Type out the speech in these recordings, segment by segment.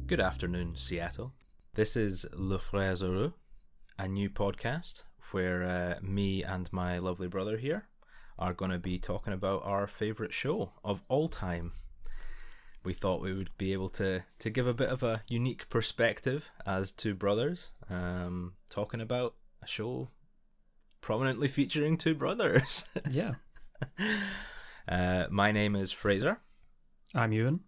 Good afternoon, Seattle. This is Le Frères, Heureux, a new podcast where me and my lovely brother here are going to be talking about our favourite show of all time. We thought we would be able to give a bit of a unique perspective as two brothers, talking about a show prominently featuring two brothers. Yeah. My name is Fraser. I'm Ewan.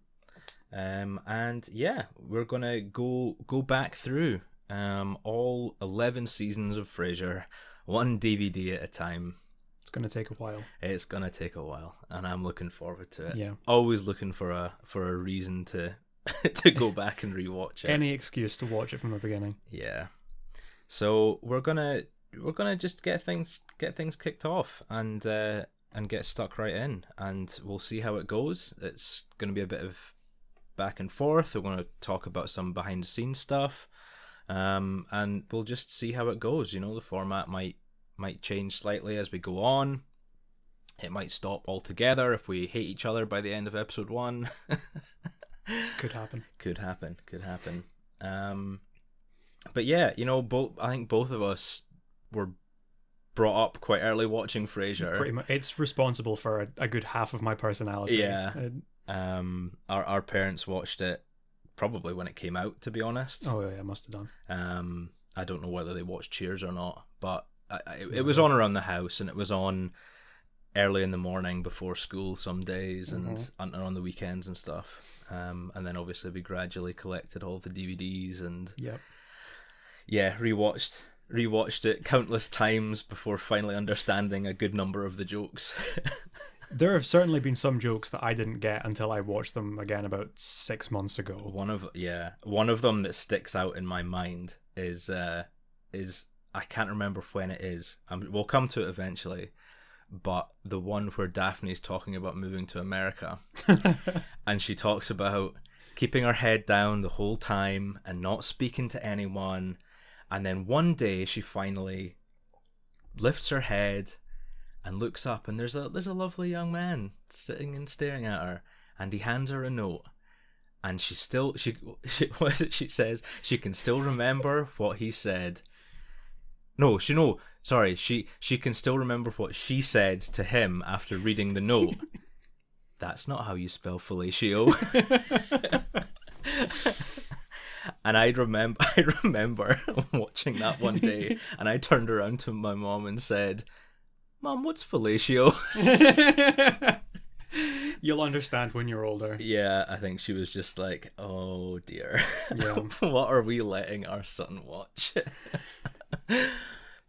And yeah, we're gonna go back through all 11 seasons of Frasier, one DVD at a time. It's going to take a while. It's gonna take a while, and I'm looking forward to it. Yeah. Always looking for a reason to to go back and rewatch it. Any excuse to watch it from the beginning. Yeah. So we're gonna just get things kicked off and get stuck right in, and we'll see how it goes. It's gonna be a bit of back and forth. We're going to talk about some behind the scenes stuff, and we'll just see how it goes. You know, the format might change slightly as we go on. It might stop altogether if we hate each other by the end of episode 1. Could happen. Could happen. But yeah, you know, I think both of us were brought up quite early watching Frasier. Pretty much, it's responsible for a good half of my personality. Yeah. Our parents watched it probably when it came out, to be honest. Oh yeah, must have done. I don't know whether they watched Cheers or not, but it was on around the house, and it was on early in the morning before school some days, and on the weekends and stuff. And then obviously we gradually collected all the DVDs and rewatched it countless times before finally understanding a good number of the jokes. There have certainly been some jokes that I didn't get until I watched them again about 6 months ago. One of them that sticks out in my mind is I can't remember when it is. We'll come to it eventually, but the one where Daphne's talking about moving to America, and she talks about keeping her head down the whole time and not speaking to anyone, and then one day she finally lifts her head and looks up, and there's a lovely young man sitting and staring at her, and he hands her a note, and she what is it she says? She can still remember what he said. She can still remember what she said to him after reading the note. That's not how you spell fellatio. And I remember watching that one day, and I turned around to my mom and said, "Mom, what's fellatio?" You'll understand when you're older. Yeah, I think she was just like, "Oh dear, Yeah. what are we letting our son watch?"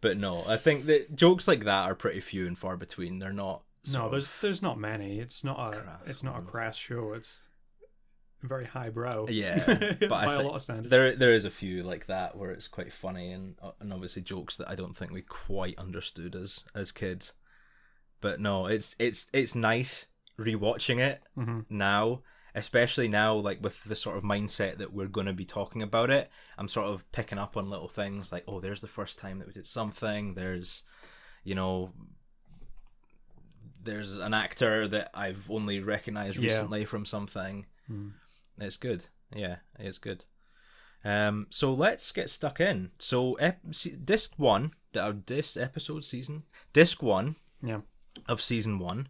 But no, I think that jokes like that are pretty few and far between. They're not. No, there's not many. It's not a crass show. It's very highbrow. Yeah, but by a lot of standards. There is a few like that where it's quite funny, and obviously jokes that I don't think we quite understood as kids. But no, it's nice rewatching it now, especially now, like with the sort of mindset that we're going to be talking about it. I'm sort of picking up on little things like, oh, there's the first time that we did something. There's, you know, there's an actor that I've only recognized recently from something. It's good. Yeah, it's good. So let's get stuck in. So disc 1 of season 1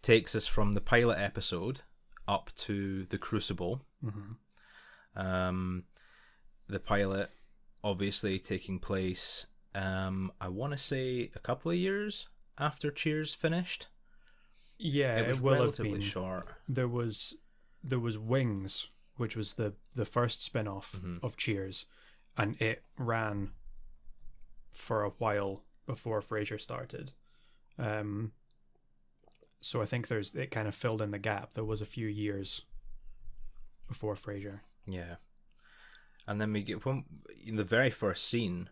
takes us from the pilot episode up to the Crucible. The pilot obviously taking place, I want to say a couple of years after Cheers finished. Yeah, it was relatively short. There was Wings, which was the first spin-off of Cheers, and it ran for a while before Frasier started. So I think it kind of filled in the gap. There was a few years before Frasier. Yeah. And then we get in the very first scene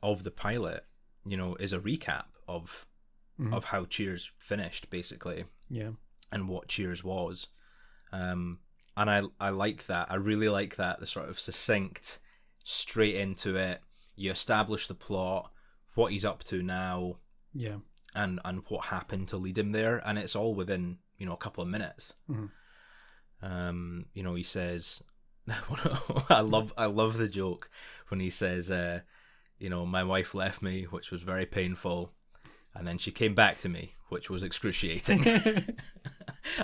of the pilot, you know, is a recap of how Cheers finished, basically. Yeah. And what Cheers was. And I like that. I really like that. The sort of succinct, straight into it. You establish the plot, what he's up to now. Yeah. And what happened to lead him there, and it's all within, you know, a couple of minutes. You know, he says, I love the joke when he says, my wife left me, which was very painful, and then she came back to me, which was excruciating.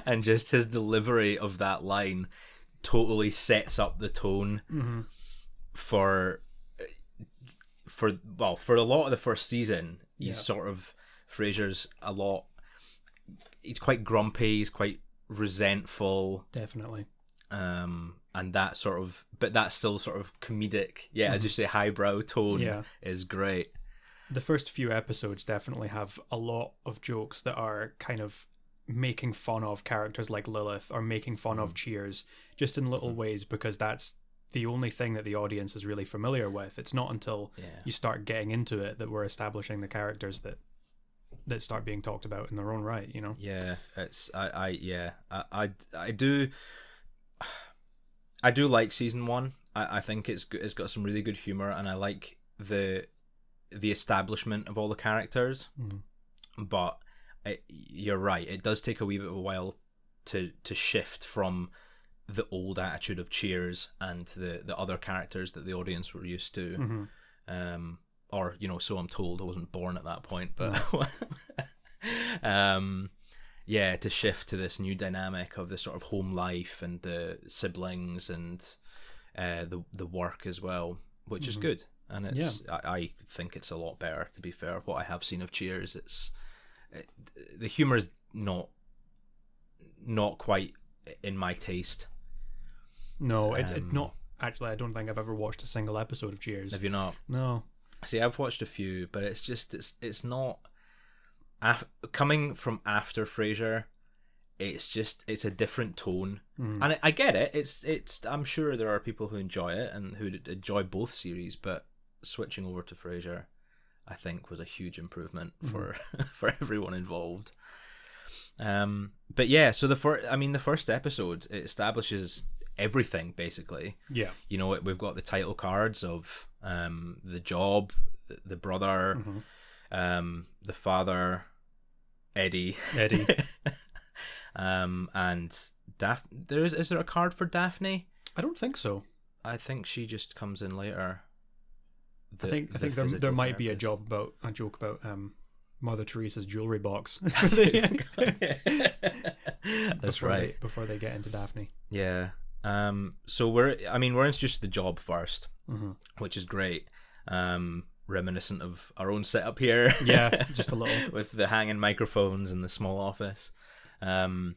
And just his delivery of that line totally sets up the tone for a lot of the first season. He's sort of Frasier's he's quite grumpy, he's quite resentful, definitely, and that sort of, but that's still sort of comedic, as you say, highbrow tone is great. The first few episodes definitely have a lot of jokes that are kind of making fun of characters like Lilith, or making fun of Cheers, just in little ways, because that's the only thing that the audience is really familiar with. It's not until you start getting into it that we're establishing the characters that start being talked about in their own right, It's I do like season 1. I think it's got some really good humor, and I like the establishment of all the characters. But you're right, it does take a wee bit of a while to shift from the old attitude of Cheers and the other characters that the audience were used to. Or so I'm told. I wasn't born at that point, but to shift to this new dynamic of the sort of home life and the siblings and the work as well, which is good. And it's I think it's a lot better, to be fair. What I have seen of Cheers, the humor is not quite in my taste. No, it's not. Actually, I don't think I've ever watched a single episode of Cheers. Have you not? No. See, I've watched a few, but it's just it's not coming from after Frasier. It's a different tone, and I get it. It's I'm sure there are people who enjoy it and who enjoy both series, but switching over to Frasier, I think, was a huge improvement for everyone involved. But yeah, so the first episode, it establishes everything basically. Yeah, we've got the title cards of the job, the brother, the father, Eddie, and is there a card for Daphne? I don't think so. I think she just comes in later. I think there might be a joke about Mother Teresa's jewelry box. That's right. Before they get into Daphne. Yeah. So we're introduced to the job first, which is great. Reminiscent of our own setup here. Yeah, just a little. With the hanging microphones and the small office. And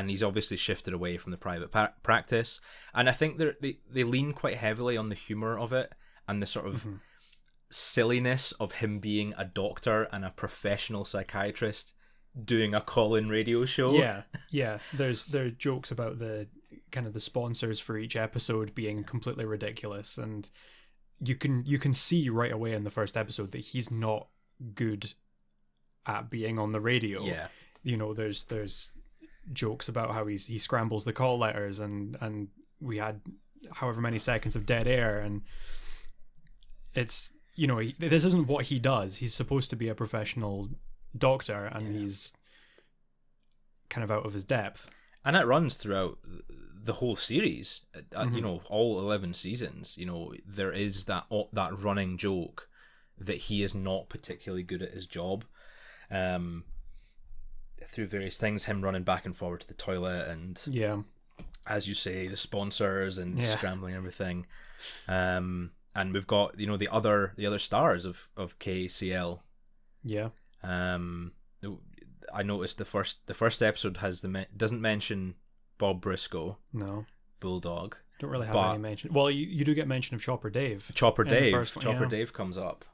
he's obviously shifted away from the private practice. And I think they lean quite heavily on the humor of it and the sort of silliness of him being a doctor and a professional psychiatrist doing a call-in radio show. Yeah. There are jokes about the kind of the sponsors for each episode being completely ridiculous, and you can see right away in the first episode that he's not good at being on the radio. Yeah. There's jokes about how he scrambles the call letters, and we had however many seconds of dead air, and it's this isn't what he does. He's supposed to be a professional doctor, and he's kind of out of his depth. And it runs throughout the whole series. All 11 seasons. There is that running joke that he is not particularly good at his job. Through various things, him running back and forward to the toilet, and as you say, the sponsors and scrambling everything. And we've got the other stars of KCL. Yeah. I noticed the first episode doesn't mention Bob Briscoe. No. Bulldog. Don't really have any mention. Well, you do get mention of Chopper Dave. Chopper Dave comes up,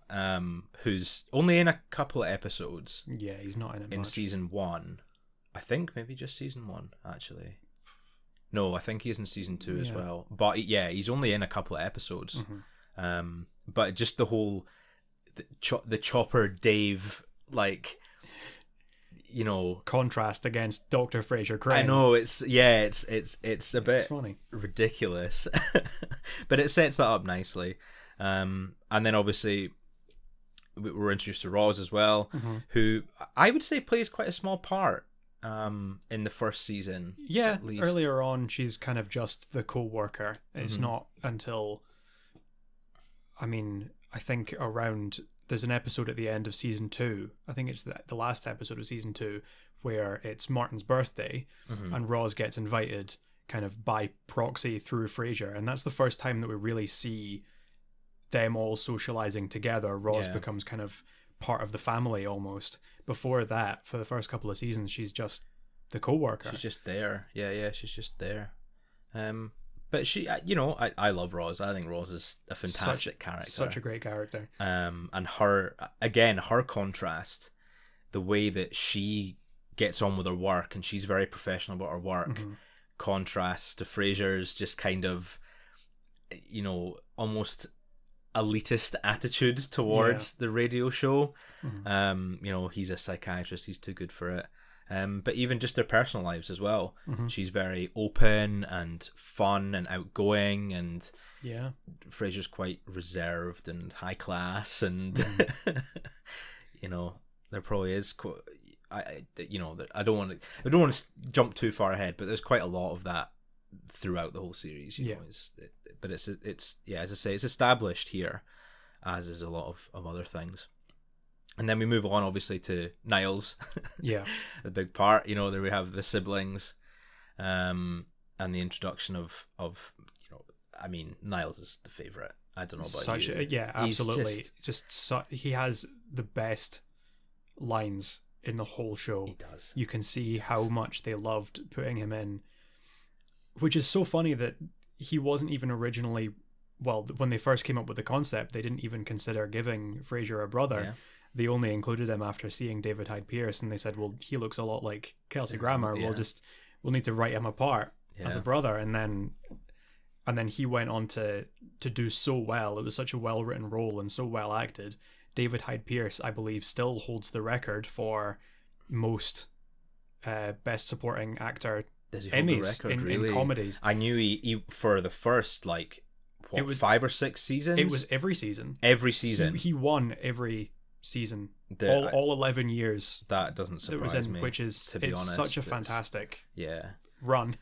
who's only in a couple of episodes. Yeah, he's not in it much. Season 1. I think maybe just season 1, actually. No, I think he's in season 2 as well. But yeah, he's only in a couple of episodes. But just the whole the Chopper Dave, contrast against Dr. Fraser Crane. I know, it's a bit funny, ridiculous. But it sets that up nicely. And then obviously we're introduced to Roz as well, who I would say plays quite a small part in the first season. Yeah, at least. earlier on, she's kind of just the co-worker. It's not until, I mean, I think around, there's an episode at the end of season 2, I think it's the last episode of season 2, where it's Martin's birthday, and Roz gets invited kind of by proxy through Frasier, and that's the first time that we really see them all socializing together. Roz becomes kind of part of the family almost. Before that, for the first couple of seasons, she's just the co-worker. She's just there. Yeah, she's just there. But she, I love Roz. I think Roz is a fantastic character. Such a great character. And her contrast, the way that she gets on with her work, and she's very professional about her work, contrasts to Frasier's just kind of, almost elitist attitude towards the radio show. He's a psychiatrist, he's too good for it. But even just their personal lives as well. She's very open and fun and outgoing, and Frasier's quite reserved and high class, and there probably is I don't want to jump too far ahead, but there's quite a lot of that throughout the whole series. But it's as I say, it's established here, as is a lot of other things. And then we move on, obviously, to Niles. The big part. There we have the siblings, and the introduction of Niles is the favorite. I don't know about you. Absolutely. He has the best lines in the whole show. He does. You can see how much they loved putting him in, which is so funny that he wasn't even originally. Well, when they first came up with the concept, they didn't even consider giving Frasier a brother. Yeah. They only included him after seeing David Hyde Pierce, and they said, well, he looks a lot like Kelsey Grammer. We'll need to write him apart as a brother. And then he went on to do so well. It was such a well-written role and so well acted. David Hyde Pierce, I believe, still holds the record for most best supporting actor Emmys in comedies. I knew he for the first, it was 5 or 6 seasons? It was every season. Every season. He won every season, all 11 years. That doesn't surprise me, which is, to be honest, such a fantastic run.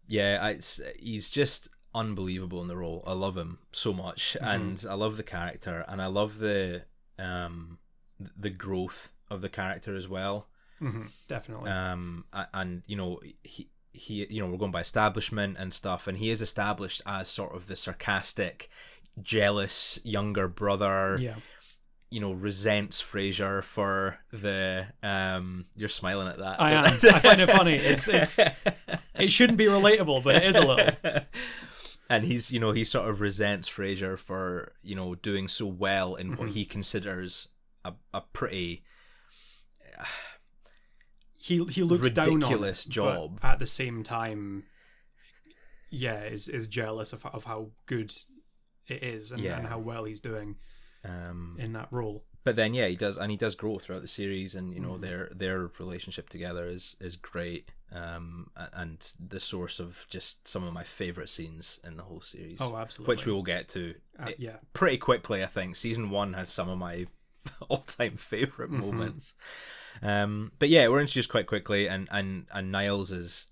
Yeah, he's just unbelievable in the role. I love him so much, and I love the character, and I love the growth of the character as well. Definitely. And he we're going by establishment and stuff, and he is established as sort of the sarcastic, jealous younger brother. Resents Frasier for the you're smiling at that. I am. I find it funny. It's it shouldn't be relatable, but it is a little. And he sort of resents Frasier for doing so well in what he considers a pretty he looks ridiculous down on it, job. But at the same time, is jealous of how good it is and how well he's doing in that role. But then he does grow throughout the series, and their relationship together is great, and the source of just some of my favorite scenes in the whole series. Oh, absolutely. Which we will get to pretty quickly. I think season 1 has some of my all-time favorite moments. But we're introduced quite quickly, and Niles is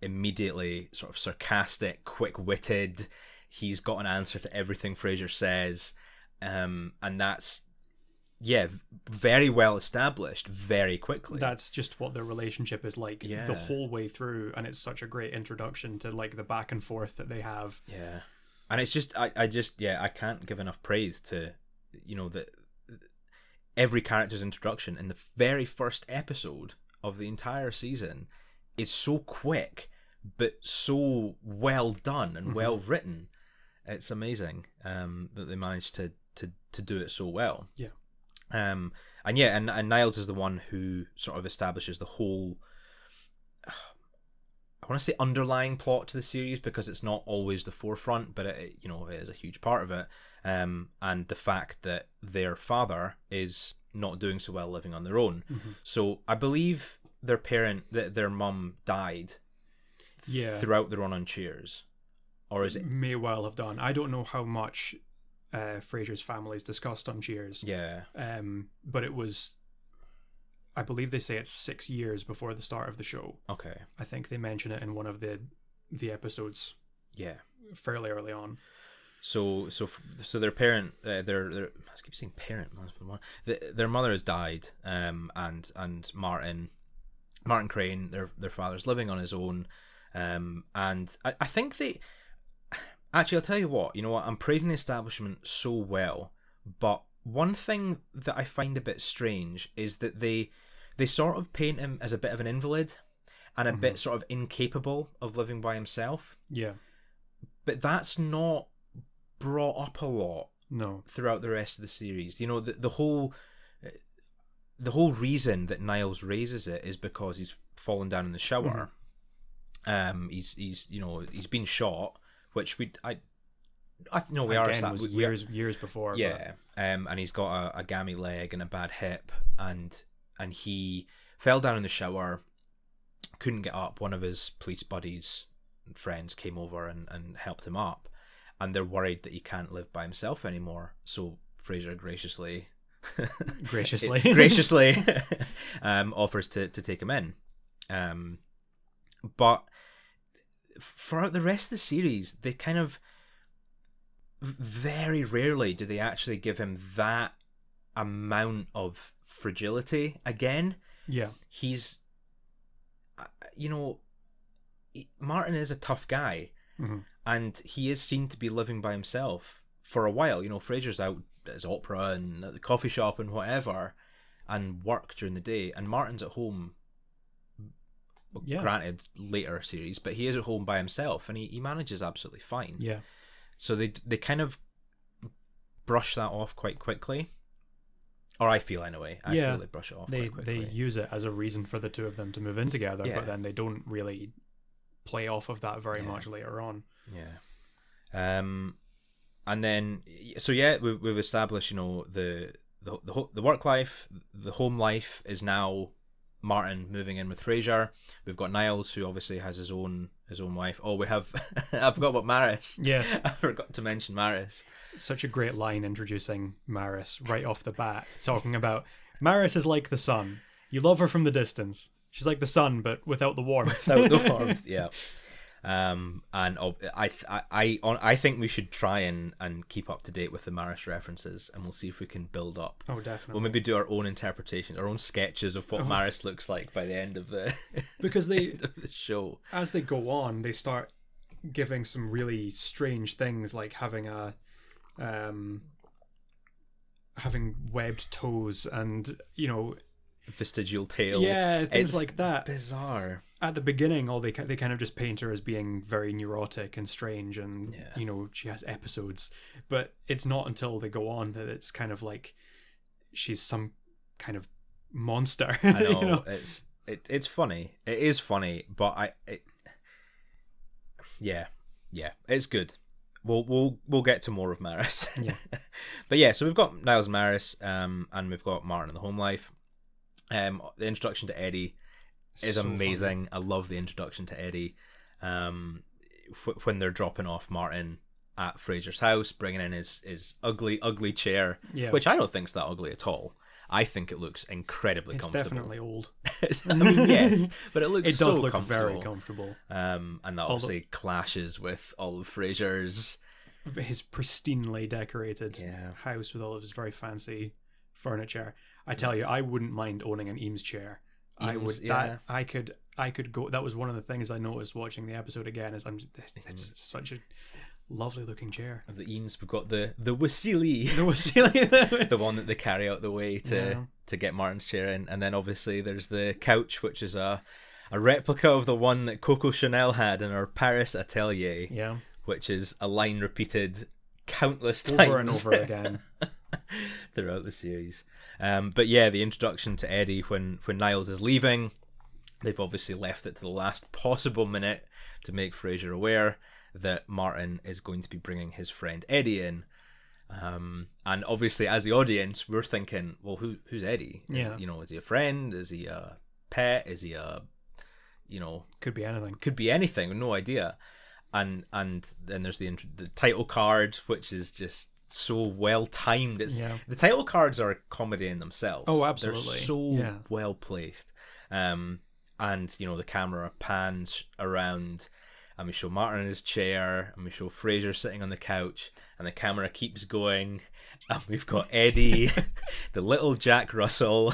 immediately sort of sarcastic, quick-witted. He's got an answer to everything Frasier says, and that's very well established very quickly. That's just what their relationship is like the whole way through, and it's such a great introduction to the back and forth that they have. And it's just I can't give enough praise to that every character's introduction in the very first episode of the entire season is so quick but so well done and well written. It's amazing that they managed to do it so well. And Niles is the one who sort of establishes the whole, I want to say, underlying plot to the series, because it's not always the forefront, but it is a huge part of it. And the fact that their father is not doing so well living on their own. So I believe their mum died throughout the run on Cheers. Or is it? May well have done. I don't know how much Frasier's family's discussed on Cheers. Yeah. But it was, I believe they say it's 6 years before the start of the show. Okay. I think they mention it in one of the episodes. Yeah. Fairly early on. So their parent, their I keep saying parent. Their mother has died. And Martin Crane, their father's living on his own. And I think they. Actually, I'll tell you what. You know what? I'm praising the establishment so well, but one thing that I find a bit strange is that they sort of paint him as a bit of an invalid and a bit sort of incapable of living by himself. Yeah. But that's not brought up a lot throughout the rest of the series. You know, the whole reason that Niles raises it is because he's fallen down in the shower. He's been shot, which I know we Again, are was years before. Yeah. And he's got a gammy leg and a bad hip, and he fell down in the shower, couldn't get up. One of his police buddies and friends came over and helped him up, and they're worried that he can't live by himself anymore. So Fraser graciously offers to take him in. But for the rest of the series, they kind of very rarely do they actually give him that amount of fragility again. Yeah. He's, Martin is a tough guy, and he is seen to be living by himself for a while. You know, Fraser's out at his opera and at the coffee shop and whatever, and work during the day, and Martin's at home. Yeah. Granted, later series, but he is at home by himself, and he manages absolutely fine. Yeah. So they kind of brush that off quite quickly, or I feel anyway. I feel they brush it off quite quickly. They use it as a reason for the two of them to move in together, but then they don't really play off of that very much later on. Yeah. And then we've established, the work life, the home life is now Martin moving in with Frasier. We've got Niles, who obviously has his own wife. Oh, we have I forgot about Maris. Yes. I forgot to mention Maris. Such a great line introducing Maris right off the bat, talking about Maris is like the sun. You love her from the distance. She's like the sun, but without the warmth. Without the warmth, yeah. And I think we should try and keep up to date with the Maris references, and we'll see if we can build up. Oh, definitely. We'll maybe do our own interpretation, our own sketches of what Maris looks like by the end of the because end of the show. As they go on, they start giving some really strange things, like having having webbed toes and vestigial tail. Yeah, things like that. Bizarre. At the beginning, they kind of just paint her as being very neurotic and strange, and she has episodes. But it's not until they go on that it's kind of like she's some kind of monster. I know, it's funny. It is funny, but it's good. We'll get to more of Maris. Yeah. But yeah, so we've got Niles and Maris, and we've got Martin and the home life. The introduction to Eddie is so amazing. Funny. I love the introduction to Eddie. When they're dropping off Martin at Fraser's house, bringing in his ugly chair, which I don't think's that ugly at all. I think it looks incredibly comfortable. It's definitely old. I mean, yes, but it looks does so look comfortable. Very comfortable. And that obviously clashes with all of Fraser's, his pristinely decorated house with all of his very fancy furniture. I tell you, I wouldn't mind owning an Eames chair. I could go. That was one of the things I noticed watching the episode again. It's such a lovely looking chair. Of the Eames, we've got the Wasili, the one that they carry out the way to get Martin's chair in, and then obviously there's the couch, which is a replica of the one that Coco Chanel had in her Paris atelier. Yeah, which is a line repeated countless times over and over again throughout the series. But yeah, the introduction to Eddie when Niles is leaving, they've obviously left it to the last possible minute to make Fraser aware that Martin is going to be bringing his friend Eddie in. And obviously, as the audience, we're thinking, well, who's Eddie? Is he a friend? Is he a pet? Is he a, could be anything. Could be anything. No idea. And then there's the title card, which is just so well timed. It's Yeah. the title cards are a comedy in themselves. Oh, absolutely. They're so well placed. And the camera pans around, and we show Martin in his chair, and we show Fraser sitting on the couch, and the camera keeps going, and we've got Eddie, the little Jack Russell,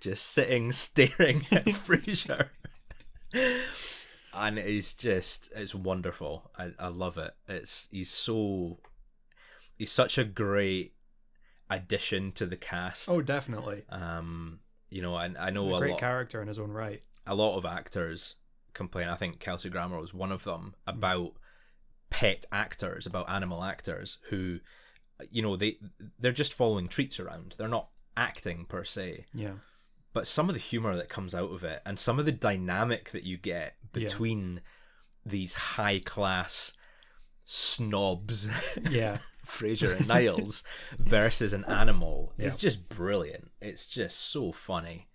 just sitting staring at Fraser. And it's wonderful. I love it. He's such a great addition to the cast. Oh, definitely. And I know a great character in his own right. A lot of actors complain. I think Kelsey Grammer was one of them, about pet actors, about animal actors who, they're just following treats around. They're not acting per se. Yeah. But some of the humor that comes out of it, and some of the dynamic that you get between these high class snobs, Fraser and Niles, versus an animal, is just brilliant. It's just so funny.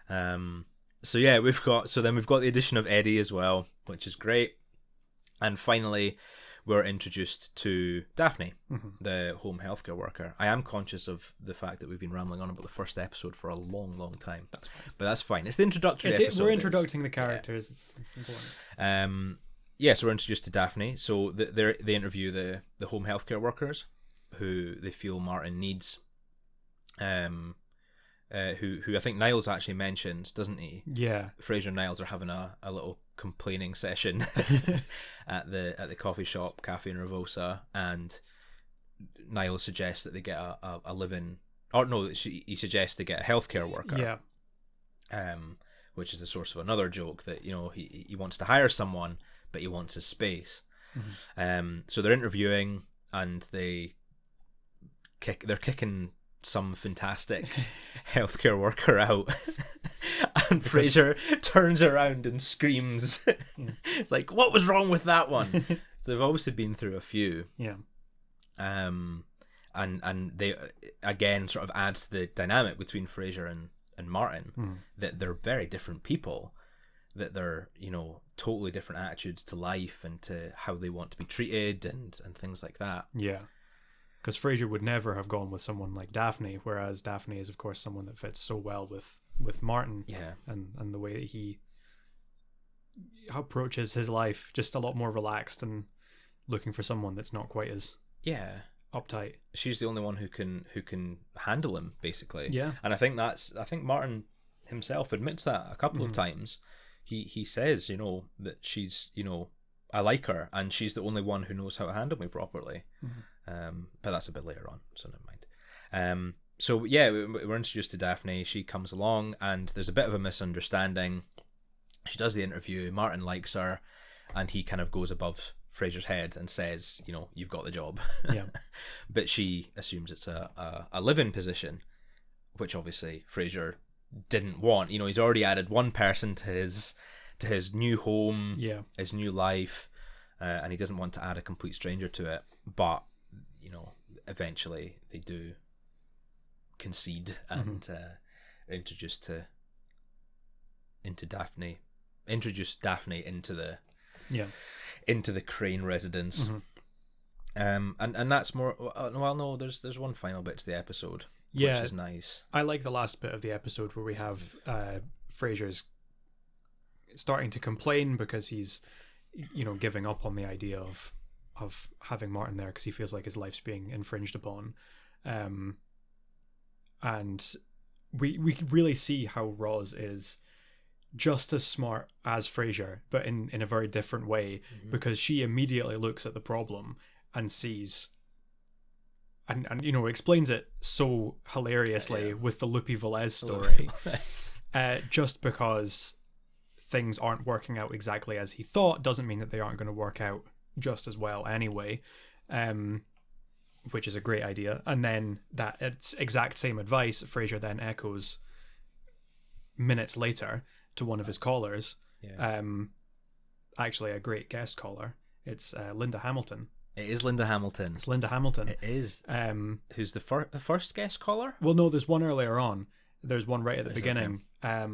We've got the addition of Eddie as well, which is great. And finally, we're introduced to Daphne, the home healthcare worker. I am conscious of the fact that we've been rambling on about the first episode for a long, long time. That's fine. But that's fine. It's the introductory episode. We're introducing the characters. Yeah. It's important. So we're introduced to Daphne. So they interview the home healthcare workers who they feel Martin needs. Who I think Niles actually mentions, doesn't he? Yeah. Fraser and Niles are having a little complaining session at the coffee shop, Cafe and Ravosa, and Niles suggests that they get a live-in, or no, he suggests they get a healthcare worker. Yeah. Which is the source of another joke that he wants to hire someone, but he wants his space. So they're interviewing, and they're kicking some fantastic healthcare worker out, and Fraser turns around and screams. It's like, what was wrong with that one? So they've obviously been through a few. And they again sort of adds to the dynamic between Fraser and Martin, that they're very different people, that they're totally different attitudes to life and to how they want to be treated and things like that. Because Fraser would never have gone with someone like Daphne, whereas Daphne is, of course, someone that fits so well with Martin. And the way that he approaches his life, just a lot more relaxed and looking for someone that's not quite as uptight. She's the only one who can handle him, basically. And I think Martin himself admits that a couple of times. He says, that she's, I like her, and she's the only one who knows how to handle me properly. But that's a bit later on, so never mind. We're introduced to Daphne. She comes along, and there's a bit of a misunderstanding. She does the interview. Martin likes her, and he kind of goes above Fraser's head and says, you've got the job. But she assumes it's a live-in position, which obviously Fraser didn't want. He's already added one person to his new home, his new life, and he doesn't want to add a complete stranger to it. But eventually they do concede and introduce Daphne into the Crane residence. And that's more. Well, no, there's one final bit to the episode, which is nice. I like the last bit of the episode where we have Fraser's starting to complain because he's giving up on the idea of having Martin there because he feels like his life's being infringed upon, and we really see how Roz is just as smart as Fraser, but in a very different way, because she immediately looks at the problem and sees and explains it so hilariously with the Loopy Velez story. Just because things aren't working out exactly as he thought doesn't mean that they aren't going to work out just as well anyway, which is a great idea. And then that it's exact same advice Fraser then echoes minutes later to one of his callers. Actually a great guest caller. It's Linda Hamilton. It is Linda Hamilton. It's Linda Hamilton. It is. Who's the first guest caller? Well, no, there's one earlier on. There's one right at the beginning. Okay.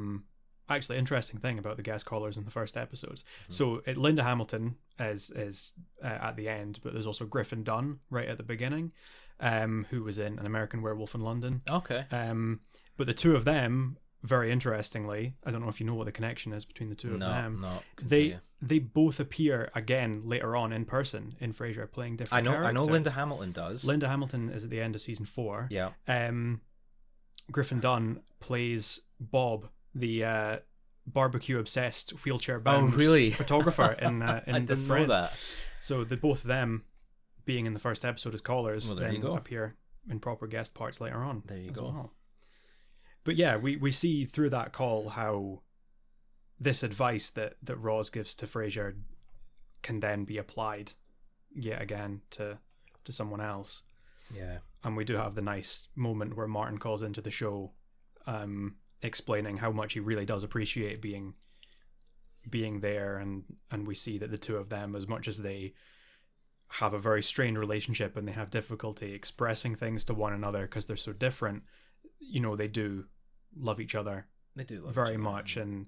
actually interesting thing about the guest callers in the first episodes. So Linda Hamilton is at the end, but there's also Griffin Dunn right at the beginning, who was in An American Werewolf in London. Okay. But the two of them, very interestingly, I don't know if you know what the connection is between the two of them. No. They both appear again later on in person in Frasier, playing different characters. I know Linda Hamilton does. Linda Hamilton is at the end of season 4. Yeah. Griffin Dunn plays Bob, the barbecue obsessed wheelchair bound photographer in I The didn't Friend. know that. So the both of them being in the first episode as callers, Well, there you then go. appear in proper guest parts later on. There you as go. well. But yeah, we see through that call how this advice that Roz gives to Frasier can then be applied yet again to someone else. Yeah. And we do have the nice moment where Martin calls into the show, explaining how much he really does appreciate being there, and we see that the two of them, as much as they have a very strained relationship and they have difficulty expressing things to one another because they're so different, they do love each other. They do love very each other. much, and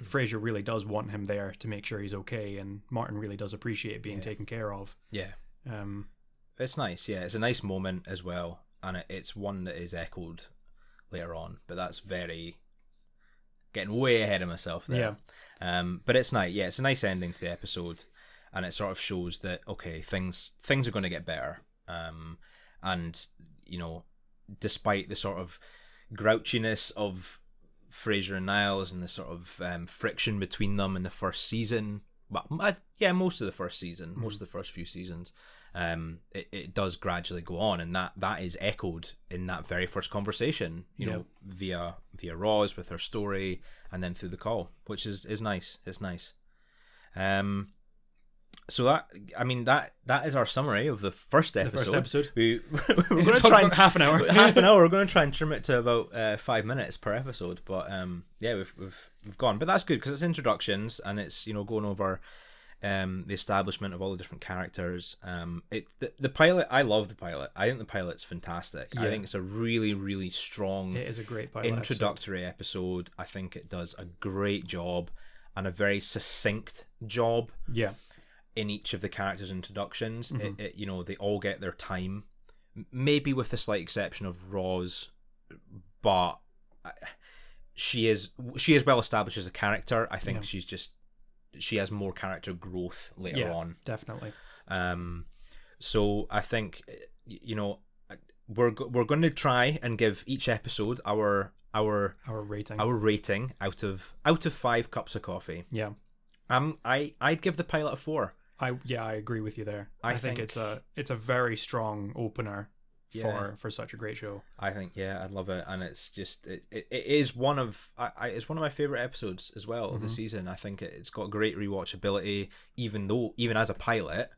Frasier really does want him there to make sure he's okay, and Martin really does appreciate being taken care of. Yeah. It's nice, yeah. It's a nice moment as well, and it's one that is echoed later on, but that's very getting way ahead of myself there. Yeah. But it's nice, yeah. It's a nice ending to the episode, and it sort of shows that okay, things are going to get better. And despite the sort of grouchiness of Fraser and Niles and the sort of friction between them in the first season, most of the first season, most of the first few seasons, it does gradually go on, and that is echoed in that very first conversation, via Roz with her story, and then through the call, which is nice. It's nice. So that is our summary of the first episode. We're going to try and half an hour. Half an hour. We're going to try and trim it to about 5 minutes per episode. But we've gone. But that's good because it's introductions, and it's going over the establishment of all the different characters. The pilot. I love the pilot. I think the pilot's fantastic. Yeah. I think it's a really, really strong. It is a great pilot introductory episode. I think it does a great job and a very succinct job. Yeah. In each of the characters' introductions, they all get their time, maybe with the slight exception of Roz, but she is well established as a character. I think she has more character growth later on. Definitely. So I think we're going to try and give each episode our rating out of 5 cups of coffee. Yeah. I'd give the pilot a 4. I agree with you there. I think it's a very strong opener for such a great show. I think I'd love it, and it's just it is one of my favorite episodes as well of the season. I think it's got great rewatchability, even as a pilot,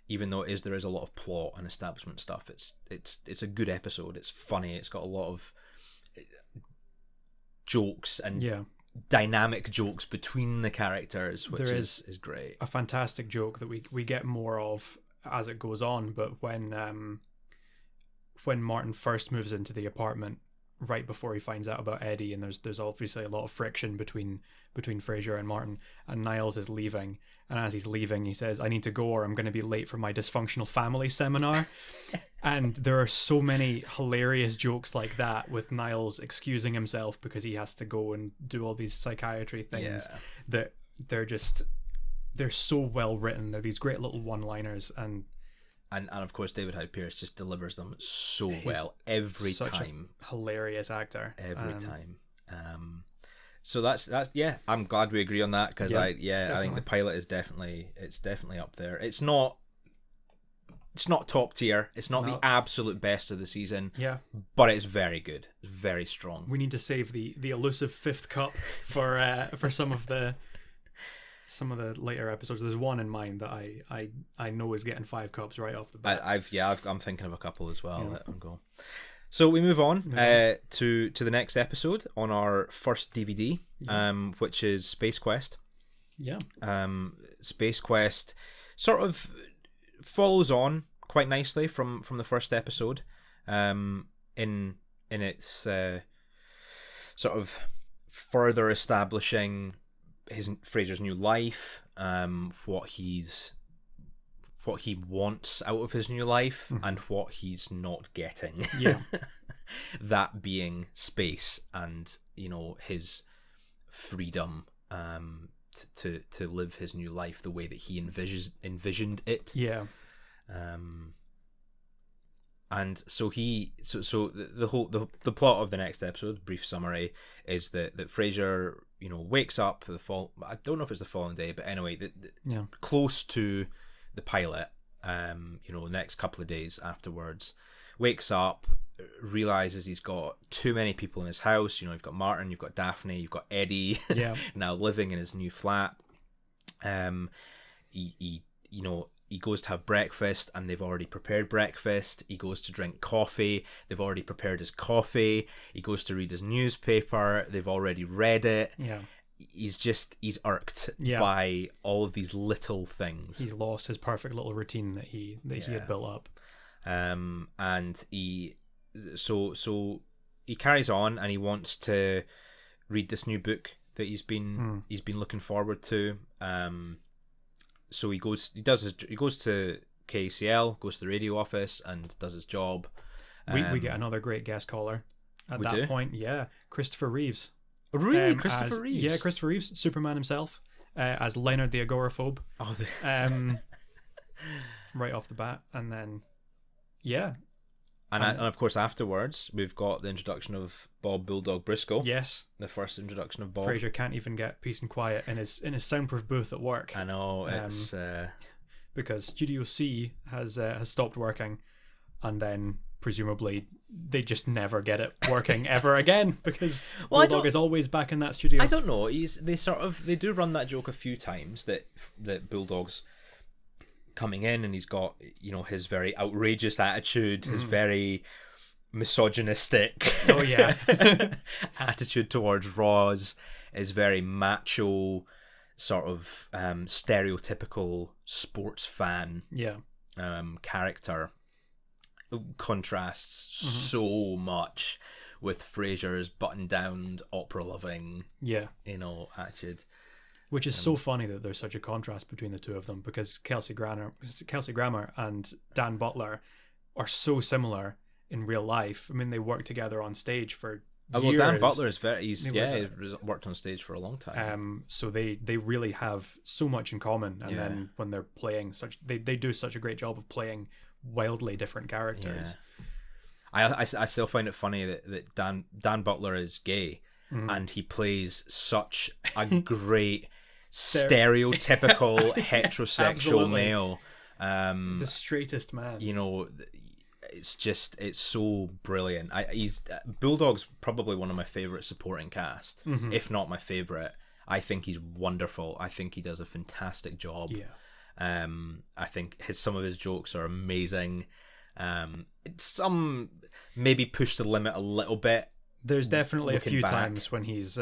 even though there is a lot of plot and establishment stuff. It's a good episode. It's funny. It's got a lot of jokes and dynamic jokes between the characters, which is great. A fantastic joke that we get more of as it goes on, but when Martin first moves into the apartment right before he finds out about Eddie, and there's obviously a lot of friction between Frasier and Martin, and Niles is leaving, and as he's leaving he says, "I need to go or I'm going to be late for my dysfunctional family seminar." And there are so many hilarious jokes like that, with Niles excusing himself because he has to go and do all these psychiatry things, that they're so well written. They're these great little one-liners, and of course David Hyde Pierce just delivers them so well every time. A hilarious actor every time. So that's I'm glad we agree on that, because I think the pilot is definitely up there. It's not top tier. It's not the absolute best of the season. Yeah, but it's very good. It's very strong. We need to save the elusive 5th cup for some of the later episodes. There's one in mind that I know is getting 5 cups right off the bat. I'm thinking of a couple as well. Let them go. So we move on to the next episode on our first DVD, which is Space Quest. Yeah. Space Quest sort of follows on quite nicely from the first episode, in its sort of further establishing Fraser's new life, what he wants out of his new life, and what he's not getting. Yeah. That being space and, you know, his freedom to live his new life the way that he envisioned it. Yeah. And so the plot of the next episode, brief summary, is that Fraser, you know, wakes up I don't know if it's the following day, but anyway, close to the pilot, you know, the next couple of days afterwards, wakes up, realizes he's got too many people in his house. You know, you've got Martin, you've got Daphne, you've got Eddie, now living in his new flat. He goes to have breakfast and they've already prepared breakfast. He goes to drink coffee. They've already prepared his coffee. He goes to read his newspaper. They've already read it. Yeah. He's irked by all of these little things. He's lost his perfect little routine that he had built up. And he carries on and he wants to read this new book that he's been looking forward to. So he goes to KCL, goes to the radio office and does his job. We get another great guest caller at that point. Yeah, Christopher Reeves. Really, Christopher Reeves? Yeah, Christopher Reeves, Superman himself, as Leonard the Agoraphobe. Oh, right off the bat, and then and of course afterwards we've got the introduction of Bob Bulldog Briscoe. Yes, the first introduction of Bob. Fraser can't even get peace and quiet in his soundproof booth at work. I know, it's because Studio C has stopped working, and then presumably they just never get it working ever again because Bulldog is always back in that studio. I don't know. They do run that joke a few times that Bulldog's coming in and he's got, you know, his very outrageous attitude, his very misogynistic attitude towards Roz, his very macho sort of stereotypical sports fan character contrasts so much with Fraser's button-down, opera-loving attitude. Which is so funny that there's such a contrast between the two of them, because Kelsey Grammer and Dan Butler are so similar in real life. I mean, they work together on stage for years. Well, Dan Butler is he's worked on stage for a long time. So they really have so much in common, and then when they're playing they do such a great job of playing wildly different characters. I still find it funny that Dan Butler is gay. And he plays such a great stereotypical heterosexual male. The straightest man. You know, it's so brilliant. Bulldog's probably one of my favourite supporting cast, if not my favourite. I think he's wonderful. I think he does a fantastic job. Yeah. I think some of his jokes are amazing. Some maybe push the limit a little bit. There's definitely a few times when he's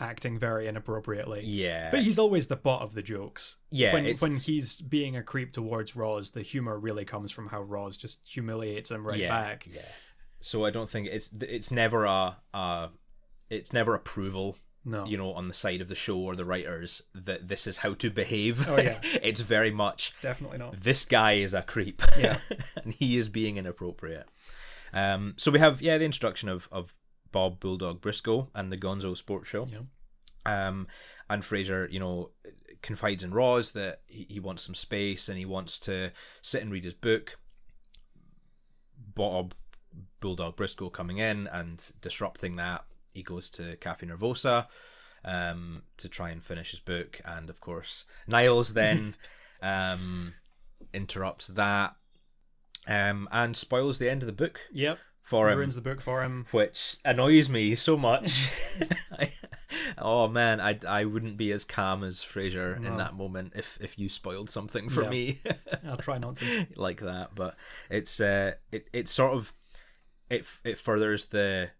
acting very inappropriately. Yeah. But he's always the butt of the jokes. Yeah. When he's being a creep towards Roz, the humor really comes from how Roz just humiliates him back. Yeah. So I don't think it's never approval. No. You know, on the side of the show or the writers that this is how to behave. Oh yeah. It's very much definitely not. This guy is a creep. Yeah. And he is being inappropriate. So we have the introduction of Bob Bulldog Briscoe and the Gonzo Sports Show. Yeah. And Fraser, you know, confides in Roz that he wants some space and he wants to sit and read his book. Bob Bulldog Briscoe coming in and disrupting that. He goes to Cafe Nervosa to try and finish his book, and of course Niles then interrupts that and spoils the end of the book. Yep. For him, ruins the book for him, which annoys me so much. Oh man, I wouldn't be as calm as Fraser in that moment if you spoiled something for me. I'll try not to like that, but it's it sort of it furthers the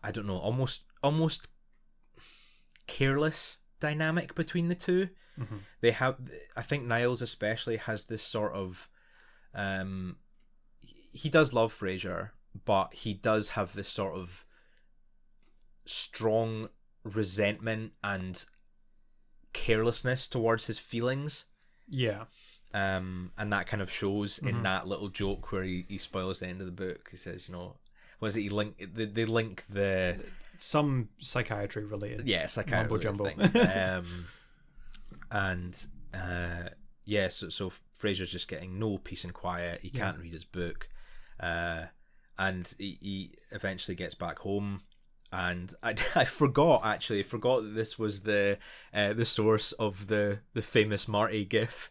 I don't know, almost careless dynamic between the two. Mm-hmm. They have, I think Niles especially has this sort of he does love Fraser, but he does have this sort of strong resentment and carelessness towards his feelings. Yeah. And that kind of shows in that little joke where he spoils the end of the book. He says, you know, what is it? They link the some psychiatry related. Yeah, psychiatry jumbo. Thing. So Fraser's just getting no peace and quiet. He can't read his book, and he eventually gets back home. And I forgot that this was the source of the famous Marty GIF.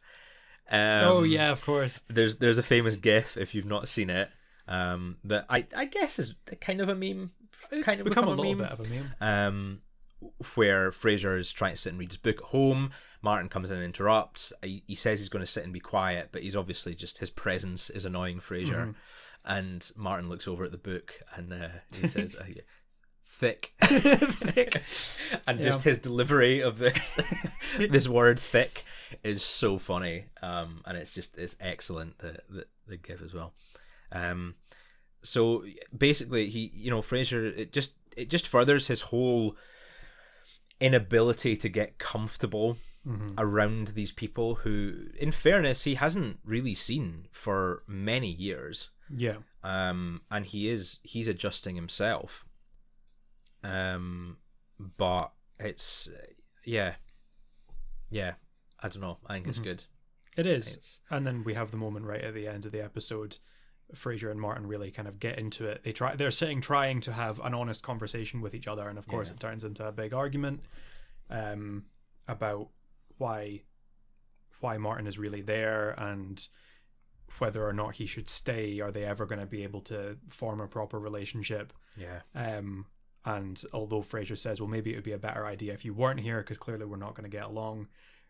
Oh yeah, of course. There's a famous GIF, if you've not seen it, that I guess is kind of a meme. It's kind of become a little meme. bit of a meme. Where Fraser is trying to sit and read his book at home. Martin comes in and interrupts. He says he's going to sit and be quiet, but he's obviously just, his presence is annoying Fraser. And Martin looks over at the book and he says, thick. Thick. And just his delivery of this word thick is so funny. And it's excellent, the GIF as well. So basically Fraser, it just furthers his whole inability to get comfortable around these people who, in fairness, he hasn't really seen for many years. Yeah. And he's adjusting himself. But it's I don't know. I think it's good. It is. And then we have the moment right at the end of the episode. Fraser and Martin really kind of get into it. They're sitting trying to have an honest conversation with each other, and of course it turns into a big argument about why Martin is really there and whether or not he should stay. Are they ever going to be able to form a proper relationship? And although Fraser says, well, maybe it would be a better idea if you weren't here because clearly we're not going to get along,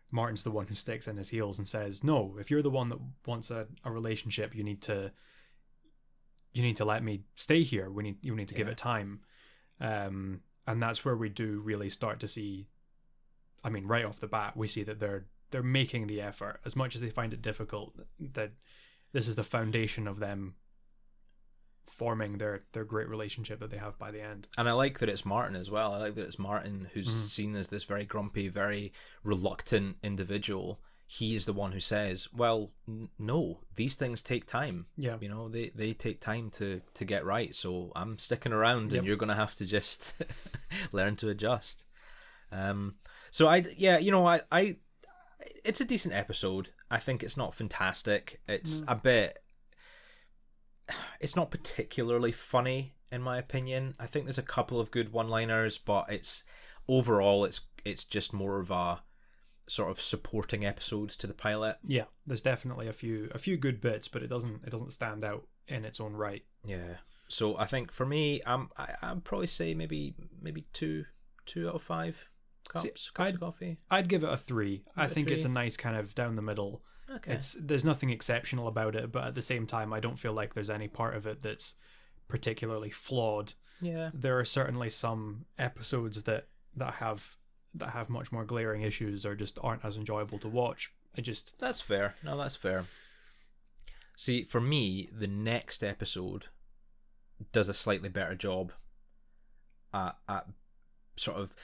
Martin's the one who sticks in his heels and says, no, if you're the one that wants a relationship, you need to let me stay here. You need to give it time. And that's where we do really start to see, I mean, right off the bat, we see that they're making the effort. As much as they find it difficult, that this is the foundation of them forming their great relationship that they have by the end. And I like that it's Martin as well. I like that it's Martin who's seen as this very grumpy, very reluctant individual. He's the one who says, well, no, these things take time. Yeah. They take time to get right. So I'm sticking around and you're going to have to just learn to adjust. So it's a decent episode. I think it's not fantastic. It's a bit, it's not particularly funny in my opinion. I think there's a couple of good one-liners, but overall it's just more of a sort of supporting episodes to the pilot. Yeah, there's definitely a few good bits, but it doesn't stand out in its own right. Yeah. So I think for me, I'd probably say maybe 2 out of 5 cups of coffee. I'd give it a 3. I think it's a nice kind of down the middle. Okay. There's nothing exceptional about it, but at the same time, I don't feel like there's any part of it that's particularly flawed. Yeah. There are certainly some episodes that have much more glaring issues or just aren't as enjoyable to watch. That's fair. No, that's fair. See, for me, the next episode does a slightly better job at sort of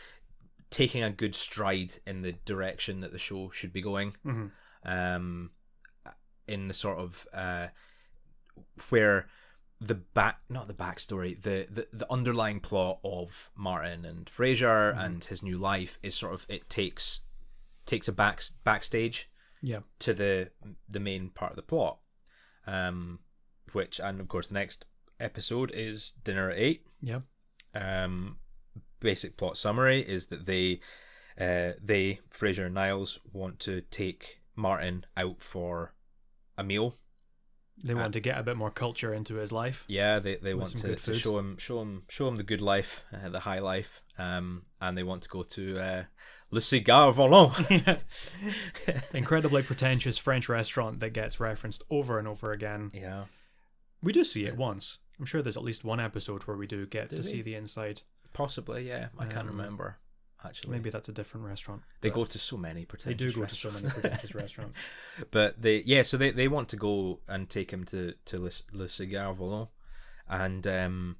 taking a good stride in the direction that the show should be going. In the sort of where the backstory, the underlying plot of Martin and Fraser and his new life is sort of, it takes a backstage to the main part of the plot, which, and of course the next episode is Dinner at 8. Basic plot summary is that they Fraser and Niles want to take Martin out for a meal. They want to get a bit more culture into his life. Yeah, they want to show him the good life, the high life, and they want to go to Le Cigare Volant. Incredibly pretentious French restaurant that gets referenced over and over again. Yeah, we do see it once. I'm sure there's at least one episode where we do get to see the inside. Possibly, yeah. I can't remember. Actually, maybe that's a different restaurant. They go to so many pretentious. They do go to so many pretentious restaurants. But so they want to go and take him to Le Cigare Volant, and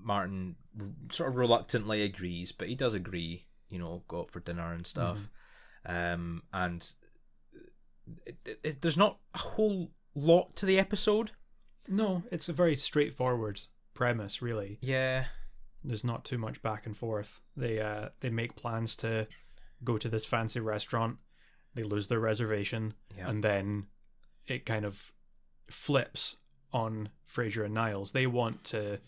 Martin sort of reluctantly agrees, but he does agree, go out for dinner and stuff. And there's not a whole lot to the episode. No, it's a very straightforward premise, really. Yeah. There's not too much back and forth. They make plans to go to this fancy restaurant. They lose their reservation, and then it kind of flips on Fraser and Niles. They want to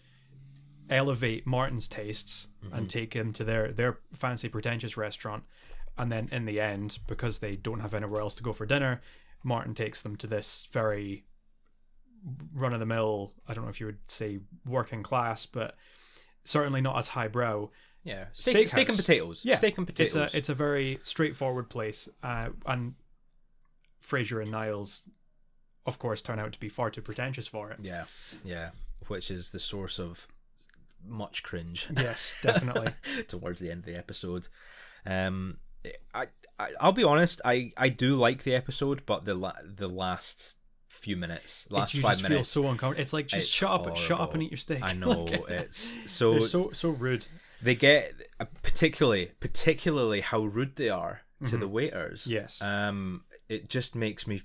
elevate Martin's tastes and take him to their fancy, pretentious restaurant. And then in the end, because they don't have anywhere else to go for dinner, Martin takes them to this very run-of-the-mill, I don't know if you would say working class, but certainly not as highbrow. Yeah, steak and potatoes. Yeah, steak and potatoes. It's a very straightforward place, and Fraser and Niles, of course, turn out to be far too pretentious for it. Yeah, which is the source of much cringe. Yes, definitely. Towards the end of the episode, I'll be honest. I do like the episode, but the last few minutes, last 5 minutes, feel so uncomfortable. It's like, just shut up and eat your steak. I know. It's so so rude. They get particularly how rude they are to the waiters. Yes. It just makes me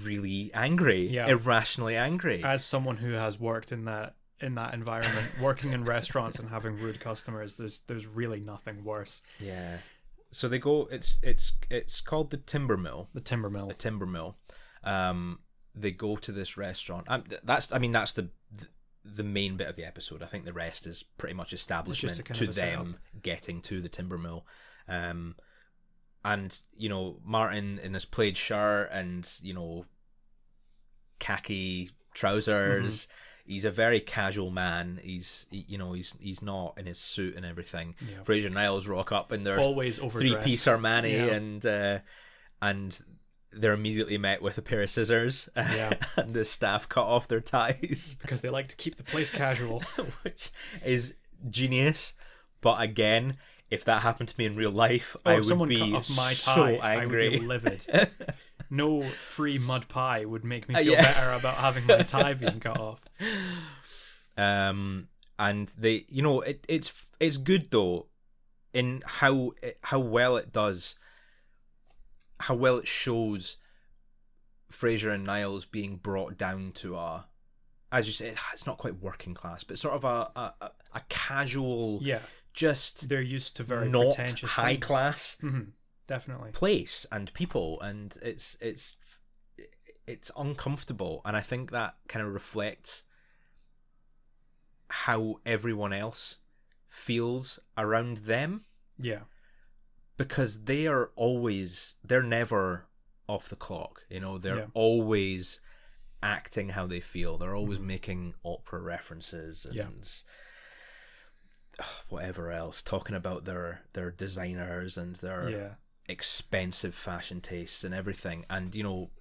really angry, irrationally angry. As someone who has worked in that environment, working in restaurants and having rude customers, there's really nothing worse. Yeah. So they go. It's called the Timber Mill. The Timber Mill. The Timber Mill. They go to this restaurant. That's the main bit of the episode. I think the rest is pretty much establishment to them getting to the Timber Mill. And Martin in his plaid shirt and khaki trousers. He's a very casual man. He's not in his suit and everything. Yeah. Fraser and Niles rock up in their always overdressed 3-piece Armani, and they're immediately met with a pair of scissors. And the staff cut off their ties because they like to keep the place casual, which is genius. But again, if that happened to me in real life, I would be cut off my tie, so angry. I would be livid. No free mud pie would make me feel better about having my tie being cut off. And they, it's good though, in how well it does, how well it shows Fraser and Niles being brought down to as you said, it's not quite working class, but sort of a casual, just they're used to very not pretentious high things. Class. Definitely. Place and people, and it's uncomfortable, and I think that kind of reflects how everyone else feels around them. Yeah. Because they're never off the clock, they're always acting how they feel. They're always making opera references and whatever else, talking about their designers and their expensive fashion tastes and everything. And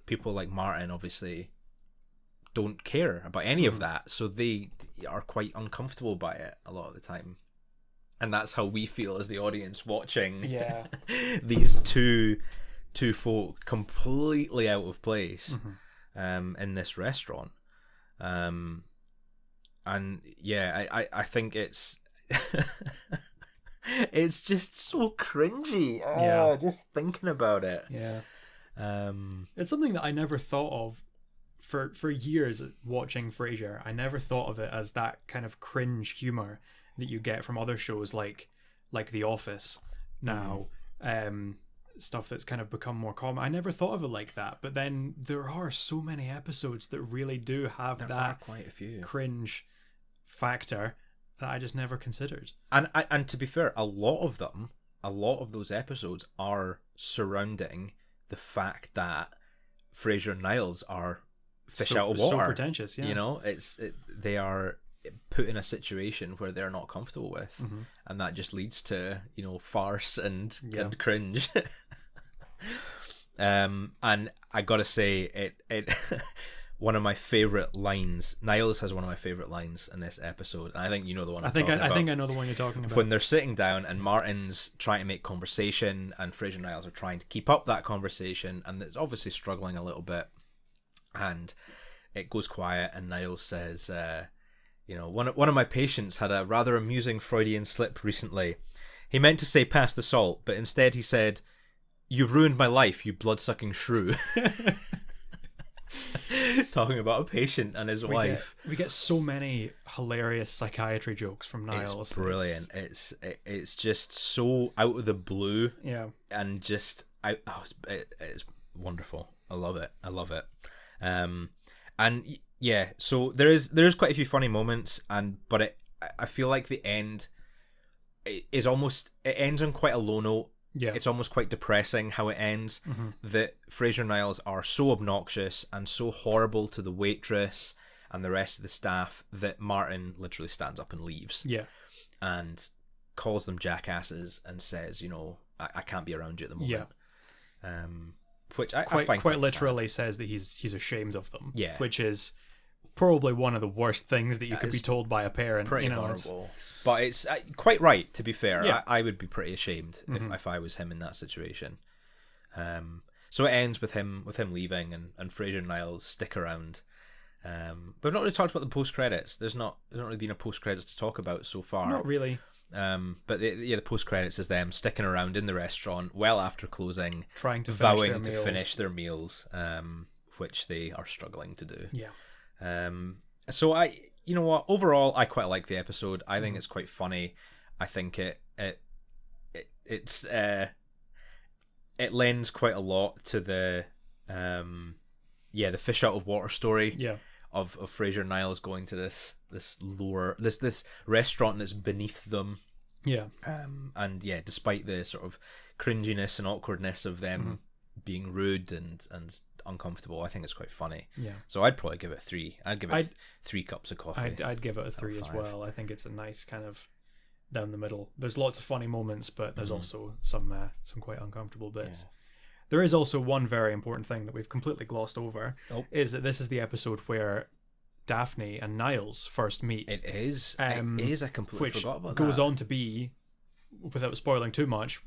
people like Martin obviously don't care about any of that, so they are quite uncomfortable by it a lot of the time. And that's how we feel as the audience watching these two folk completely out of place in this restaurant. And I think it's it's just so cringy. Just thinking about it. It's something that I never thought of for years watching Frasier. I never thought of it as that kind of cringe humor that you get from other shows like The Office now, stuff that's kind of become more common. I never thought of it like that, but then there are so many episodes that really do have that quite a few cringe factor that I just never considered. And to be fair, a lot of those episodes are surrounding the fact that Fraser and Niles are fish out of water. So pretentious, they are put in a situation where they're not comfortable with, and that just leads to farce and cringe. And I gotta say, it one of my favorite lines. Niles has one of my favorite lines in this episode, and I think you know the one. I think I know the one you're talking about. When they're sitting down and Martin's trying to make conversation, and Fraser and Niles are trying to keep up that conversation, and it's obviously struggling a little bit, and it goes quiet, and Niles says, one of my patients had a rather amusing Freudian slip recently. He meant to say pass the salt, but instead he said, "You've ruined my life, you blood-sucking shrew." Talking about a patient and his wife. We get so many hilarious psychiatry jokes from Niles. It's brilliant. It's just so out of the blue. Yeah. And just it's wonderful. I love it. And yeah, so there's quite a few funny moments, but I feel like the end it ends on quite a low note. Yeah. It's almost quite depressing how it ends. That Fraser and Niles are so obnoxious and so horrible to the waitress and the rest of the staff that Martin literally stands up and leaves. Yeah. And calls them jackasses and says, I can't be around you at the moment. Yeah. Which I find quite literally sad. Says that he's ashamed of them. Yeah. Which is probably one of the worst things that you could be told by a parent. Pretty horrible. But it's quite right, to be fair. Yeah. I would be pretty ashamed if I was him in that situation. So it ends with him leaving and Fraser and Niles stick around. But we've not really talked about the post-credits. There's not really been a post-credits to talk about so far. Not really. But the post-credits is them sticking around in the restaurant well after closing, trying to vowing to finish their meals, which they are struggling to do. Yeah. So you know what? Overall, I quite like the episode. I think it's quite funny. I think it lends quite a lot to the fish out of water story. Yeah. Of Fraser and Niles going to this restaurant that's beneath them. Yeah. And yeah, despite the sort of cringiness and awkwardness of them being rude and uncomfortable, I think it's quite funny. Yeah. So I'd probably give it 3. I'd give it 3 cups of coffee. I'd give it a 3 as well. I think it's a nice kind of down the middle. There's lots of funny moments, but there's also some quite uncomfortable bits. Yeah. There is also one very important thing that we've completely glossed over, is that this is the episode where Daphne and Niles first meet. It is. It is. I completely forgot about that. Which goes on to be, without spoiling too much,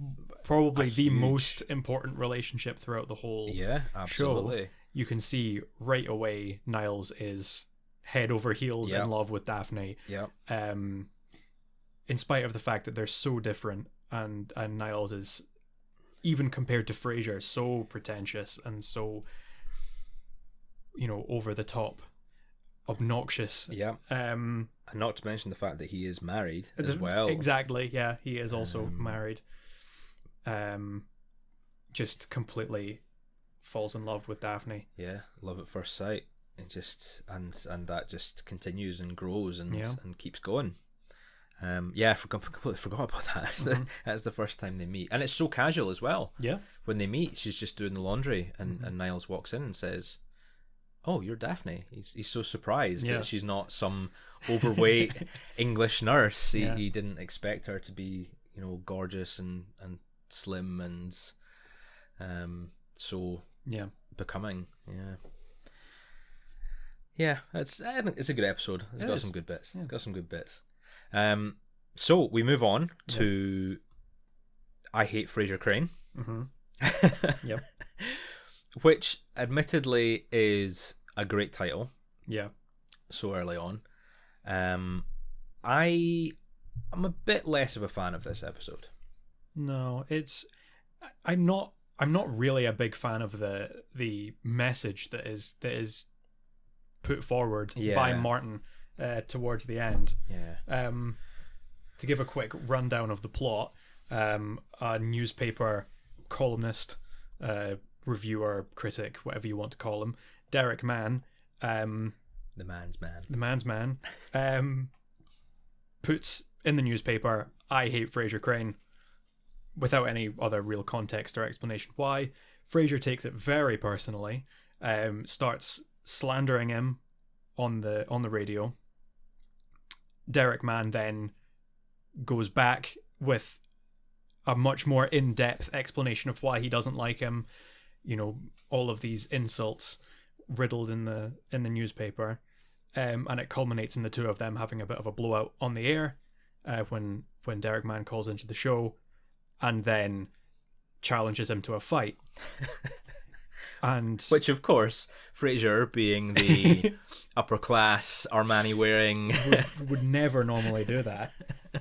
probably the most important relationship throughout the whole absolutely. show. You can see right away Niles is head over heels in love with Daphne. Yeah. In spite of the fact that they're so different, and Niles is, even compared to Frasier, so pretentious and so, over the top, obnoxious. Yeah. And not to mention the fact that he is married as well. Exactly. Yeah, he is also married. Just completely falls in love with Daphne. Yeah, love at first sight. It just and that just continues and grows and keeps going. I completely forgot about that. That's the first time they meet, and it's so casual as well. Yeah, when they meet, she's just doing the laundry, and Niles walks in and says, "Oh, you're Daphne." He's so surprised that she's not some overweight English nurse. He didn't expect her to be, gorgeous and slim and so becoming. I think it's a good episode. It's got some good bits. So we move on to I Hate Frasier Crane. Yep. Which admittedly is a great title. Yeah. So early on. I'm a bit less of a fan of this episode. No, I'm not really a big fan of the message that is put forward by Martin towards the end. Yeah. To give a quick rundown of the plot, a newspaper columnist, reviewer, critic, whatever you want to call him, Derek Mann, the man's man, puts in the newspaper, "I hate Frasier Crane," without any other real context or explanation why. Frasier takes it very personally, starts slandering him on the radio. Derek Mann then goes back with a much more in-depth explanation of why he doesn't like him. All of these insults riddled in the newspaper, and it culminates in the two of them having a bit of a blowout on the air when Derek Mann calls into the show and then challenges him to a fight. And which, of course, Fraser, being the upper class Armani wearing, would never normally do that.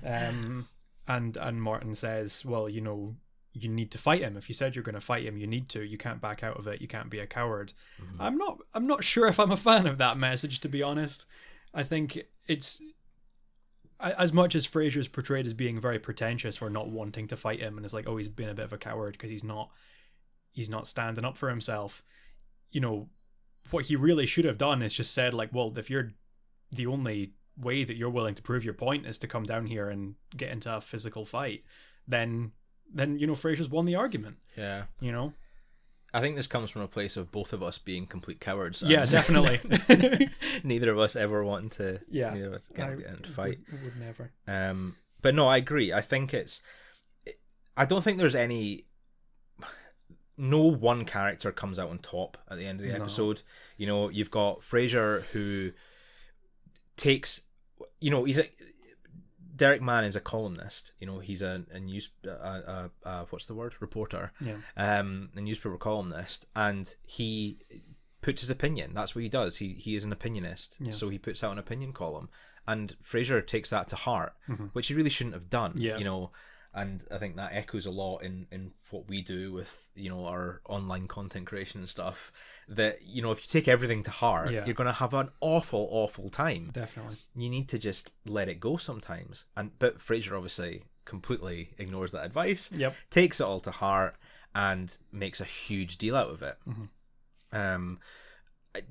And Martin says, well, you need to fight him. If you said you're going to fight him, you need to. You can't back out of it. You can't be a coward. I'm not sure if I'm a fan of that message, to be honest. I think it's, as much as Fraser's portrayed as being very pretentious for not wanting to fight him, and it's like, oh, he's been a bit of a coward because he's not standing up for himself. What he really should have done is just said, like, well, if you're the only way that you're willing to prove your point is to come down here and get into a physical fight, then Fraser's won the argument. Yeah. I think this comes from a place of both of us being complete cowards. Yeah, definitely. Neither of us ever wanting to. Yeah. Neither of us get into a fight. Would never. But no, I agree. I think I don't think there's no one character comes out on top at the end of the episode. You've got Fraser, who takes, Derek Mann is a columnist. He's a what's the word? Reporter. Yeah. A newspaper columnist, and he puts his opinion. That's what he does. He is an opinionist. Yeah. So he puts out an opinion column, and Fraser takes that to heart, which he really shouldn't have done. Yeah. And I think that echoes a lot in what we do with our online content creation and stuff. That if you take everything to heart, you're going to have an awful time. Definitely. You need to just let it go sometimes. But Fraser obviously completely ignores that advice. Yep. Takes it all to heart and makes a huge deal out of it.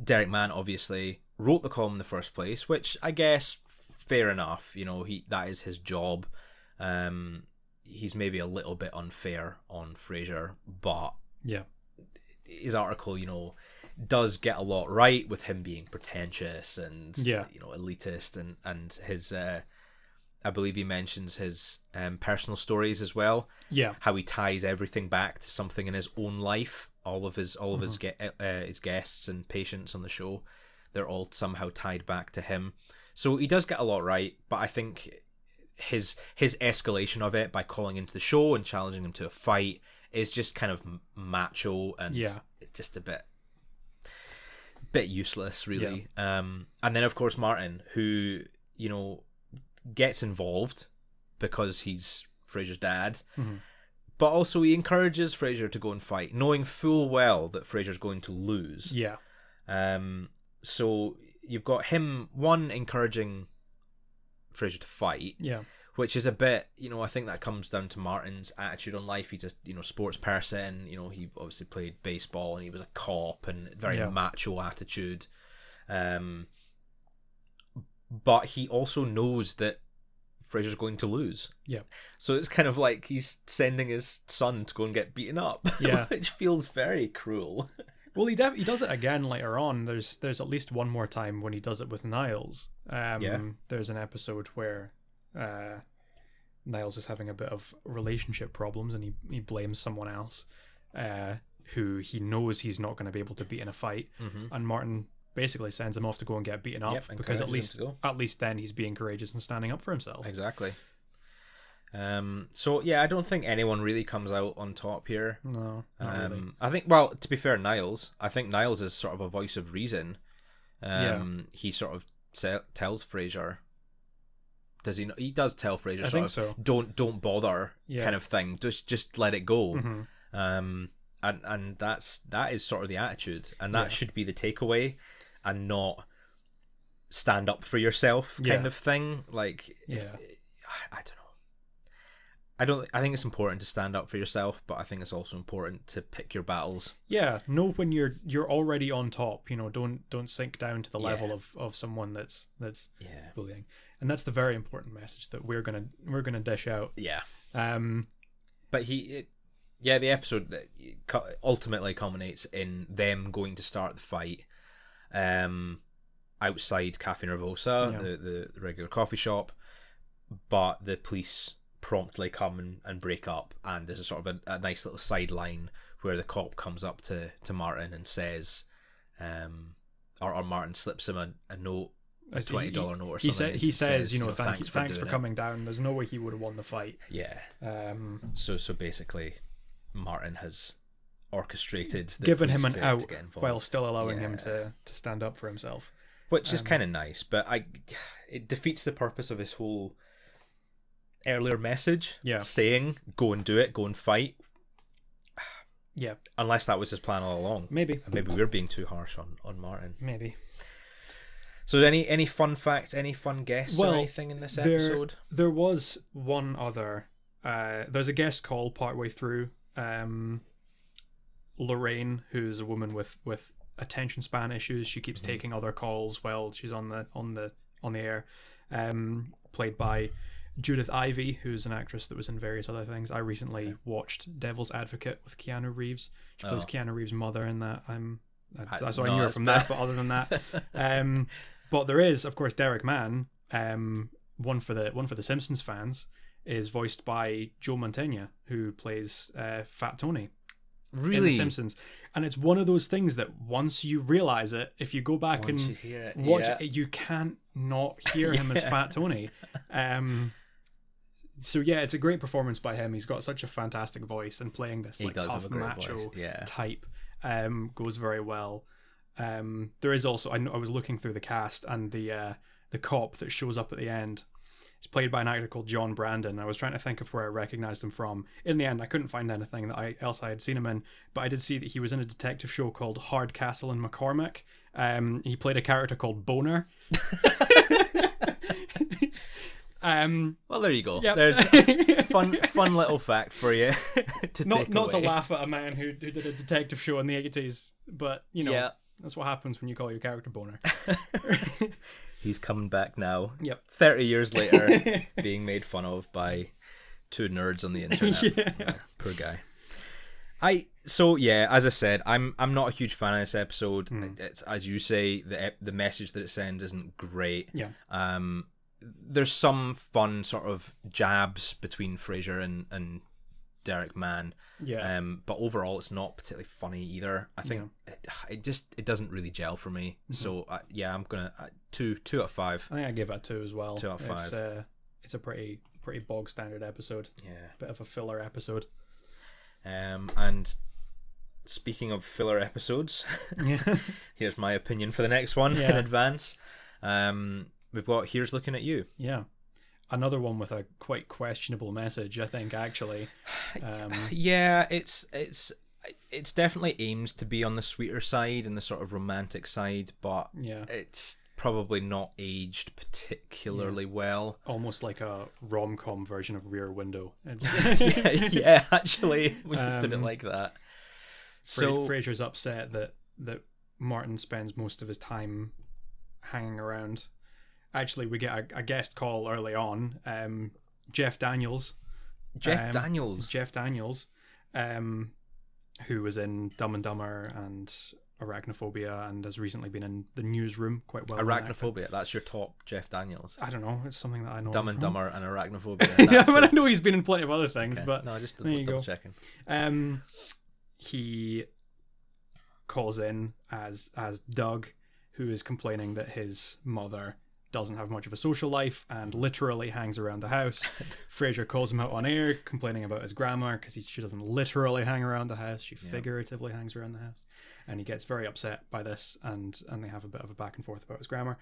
Derek Mann obviously wrote the column in the first place, which I guess fair enough. That is his job. He's maybe a little bit unfair on Fraser, but his article, does get a lot right with him being pretentious and elitist, and his I believe he mentions his personal stories as well. Yeah, how he ties everything back to something in his own life. All of his guests and patients on the show, they're all somehow tied back to him. So he does get a lot right, but I think his escalation of it by calling into the show and challenging him to a fight is just kind of macho and just a bit useless, really. And then of course Martin, who gets involved because he's Fraser's dad, but also he encourages Fraser to go and fight, knowing full well that Fraser's going to lose. So you've got him, one, encouraging Fraser to fight, which is a bit, I think that comes down to Martin's attitude on life. He's a sports person. He obviously played baseball and he was a cop and very macho attitude. But he also knows that Fraser's going to lose. So it's kind of like he's sending his son to go and get beaten up, which feels very cruel. Well, he does it again later on. There's at least one more time when he does it with Niles. There's an episode where Niles is having a bit of relationship problems, and he blames someone else who he knows he's not going to be able to beat in a fight. And Martin basically sends him off to go and get beaten up because at least then he's being courageous and standing up for himself. Exactly. So yeah, I don't think anyone really comes out on top here. No, not really. I think, well, to be fair, I think Niles is sort of a voice of reason. He sort of tells Fraser, does he not? He does tell Fraser, I think so. Don't bother, kind of thing. Just let it go. And that is sort of the attitude, and that should be the takeaway, and not stand up for yourself kind of thing. Like, I don't know. I think it's important to stand up for yourself, but I think it's also important to pick your battles. Yeah, know when you're already on top. Don't sink down to the level of someone that's bullying, and that's the very important message that we're gonna dish out. Yeah. But the episode ultimately culminates in them going to start the fight, outside Cafe Nervosa, the regular coffee shop, but the police promptly come and break up, and there's a sort of a nice little sideline where the cop comes up to Martin and says, or Martin slips him a note, a $20 note or something. He says, thanks for coming down. There's no way he would have won the fight. Yeah. So basically, Martin has orchestrated, the giving him police an to out get involved. while still allowing him to stand up for himself, which is kind of nice, but it defeats the purpose of his whole earlier message, saying go and do it, go and fight. Yeah, unless that was his plan all along. Maybe we're being too harsh on Martin. Maybe. So any fun facts, any fun guests or anything in this episode? There was one other. There's a guest call partway through. Lorraine, who's a woman with attention span issues, she keeps taking other calls while she's on the air. Played by Judith Ivey, who's an actress that was in various other things. I recently watched Devil's Advocate with Keanu Reeves. She plays Keanu Reeves' mother in that. That's what I knew her from that. But other than that, but there is, of course, Derek Mann. One for the Simpsons fans is voiced by Joe Mantegna, who plays Fat Tony. Really? In The Simpsons. And it's one of those things that once you realize it, if you go back and watch it, you can't not hear him as Fat Tony. So yeah, it's a great performance by him. He's got such a fantastic voice, and playing this tough macho type goes very well. There is also, I was looking through the cast, and the cop that shows up at the end is played by an actor called John Brandon. I was trying to think of where I recognized him from. In the end, I couldn't find anything else I had seen him in, but I did see that he was in a detective show called Hardcastle and McCormick. He played a character called Boner. Well, there you go. Yep. There's a fun little fact for you to not away. To laugh at a man who did a detective show in the 80s, but that's what happens when you call your character Boner. He's coming back now. Yep. 30 years later, being made fun of by two nerds on the internet. Yeah, poor guy. As I said, I'm not a huge fan of this episode. It's, as you say, the message that it sends isn't great. Yeah. There's some fun sort of jabs between Fraser and Derek Mann. Yeah. But overall, it's not particularly funny either. I think it doesn't really gel for me. Mm-hmm. So I'm gonna 2 out of 5. I think I give it a 2 as well. 2 out of 5. It's a pretty bog standard episode. Yeah. Bit of a filler episode. And speaking of filler episodes, here's my opinion for the next one in advance. We've got Here's Looking at You. Yeah. Another one with a quite questionable message, I think, actually. It's definitely aims to be on the sweeter side and the sort of romantic side, but it's probably not aged particularly well. Almost like a rom-com version of Rear Window. Actually, when you put it like that. So Fraser's upset that Martin spends most of his time hanging around. Actually, we get a guest call early on. Jeff Daniels, who was in Dumb and Dumber and Arachnophobia, and has recently been in The Newsroom quite well. Arachnophobia, that's your top Jeff Daniels. I don't know, it's something that I know. Dumb and Dumber and Arachnophobia. I know he's been in plenty of other things, but no, just double checking. He calls in as Doug, who is complaining that his mother doesn't have much of a social life and literally hangs around the house. Fraser calls him out on air, complaining about his grammar, because she doesn't literally hang around the house, she figuratively hangs around the house, and he gets very upset by this, and they have a bit of a back and forth about his grammar.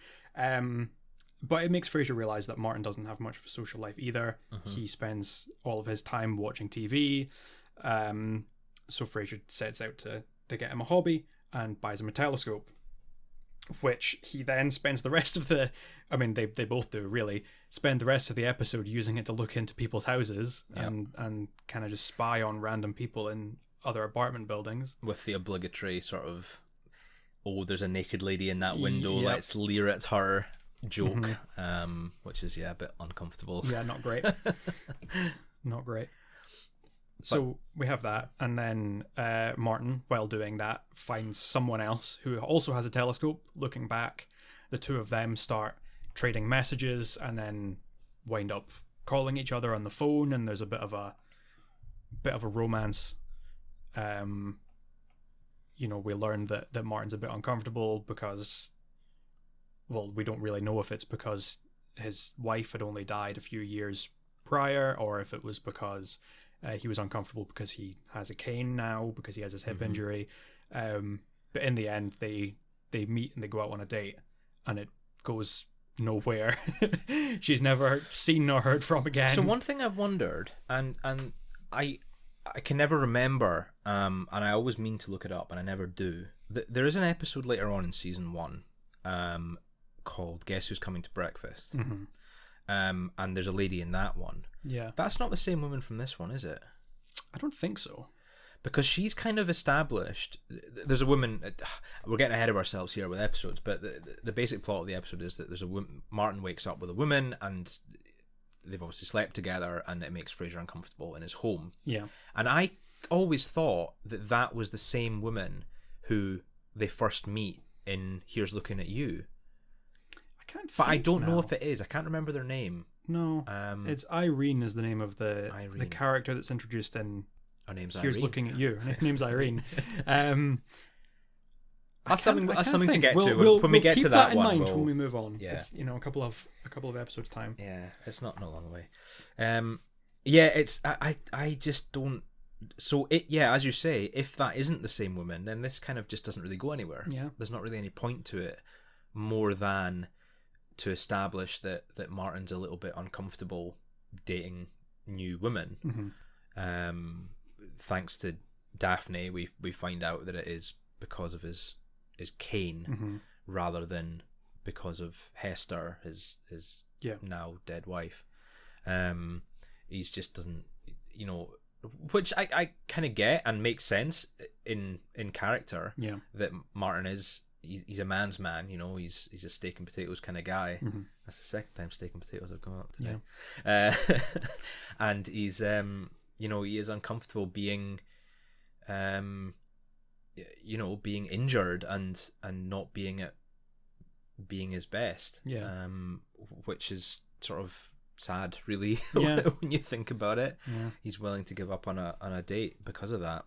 But it makes Fraser realize that Martin doesn't have much of a social life either. He spends all of his time watching TV, so Fraser sets out to get him a hobby and buys him a telescope, which he then spends the rest of they both do really, spend the rest of the episode using it to look into people's houses and kind of just spy on random people in other apartment buildings. With the obligatory sort of, there's a naked lady in that window, let's leer at her joke, which is, a bit uncomfortable. Yeah, not great. Not great. So we have that, and then Martin, while doing that, finds someone else who also has a telescope. Looking back, the two of them start trading messages, and then wind up calling each other on the phone. And there's a bit of a romance. We learn that Martin's a bit uncomfortable because, we don't really know if it's because his wife had only died a few years prior, or if it was because He was uncomfortable because he has a cane now, because he has his hip injury. But in the end, they meet and they go out on a date, and it goes nowhere. She's never seen nor heard from again. So one thing I've wondered, and I can never remember, and I always mean to look it up, and I never do. There is an episode later on in season 1 called Guess Who's Coming to Breakfast? And there's a lady in that one. Yeah. That's not the same woman from this one, is it? I don't think so. Because she's kind of established. There's a woman. We're getting ahead of ourselves here with episodes, but the basic plot of the episode is that there's a woman. Martin wakes up with a woman, and they've obviously slept together, and it makes Fraser uncomfortable in his home. Yeah. And I always thought that was the same woman who they first meet in Here's Looking at You. But I don't know if it is. I can't remember their name. No. It's Irene is the name of the character that's introduced in Her name's Here's Irene. Looking at You. Her name's Irene. That's something to get to we'll when we get keep to that in one. Mind when we move on. Yeah. It's, a couple of episodes time. Yeah, it's not long away. Yeah, it's I just don't. So as you say, if that isn't the same woman, then this kind of just doesn't really go anywhere. Yeah. There's not really any point to it, more than to establish that Martin's a little bit uncomfortable dating new women. Thanks to Daphne, we find out that it is because of his cane, rather than because of Hester, his now dead wife. He's just doesn't, which I kind of get and makes sense in character. Yeah, that Martin is. He's a man's man, he's a steak and potatoes kind of guy. That's the second time steak and potatoes have come up today. Yeah. And he's he is uncomfortable being being injured and not being his best. Yeah. Which is sort of sad, really. Yeah. When you think about it. Yeah. He's willing to give up on a date because of that.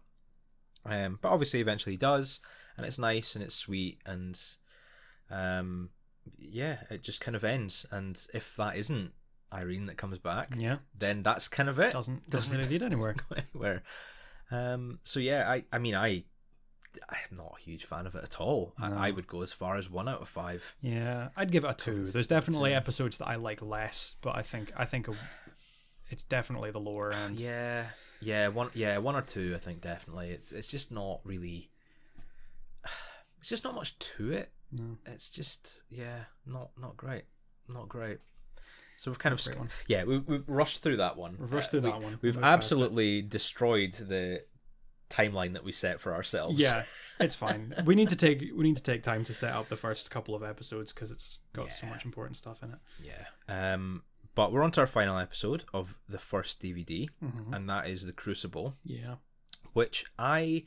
But obviously eventually he does, and it's nice and it's sweet, and it just kind of ends. And if that isn't Irene that comes back, then that's kind of it. Doesn't really lead anywhere. Go anywhere. So yeah, I'm not a huge fan of it at all. No. I would go as far as 1 out of 5. Yeah, I'd give it a 2. There's definitely episodes that I like less, but I think it's definitely the lower end. Yeah, 1 or 2. I think definitely. It's just not really. It's just not much to it. No. It's just not great, not great. So we've kind of we've rushed through that one. We've absolutely destroyed the timeline that we set for ourselves. Yeah, it's fine. we need to take time to set up the first couple of episodes because it's got so much important stuff in it. Yeah. But we're on to our final episode of the first DVD, and that is The Crucible. Yeah. Which I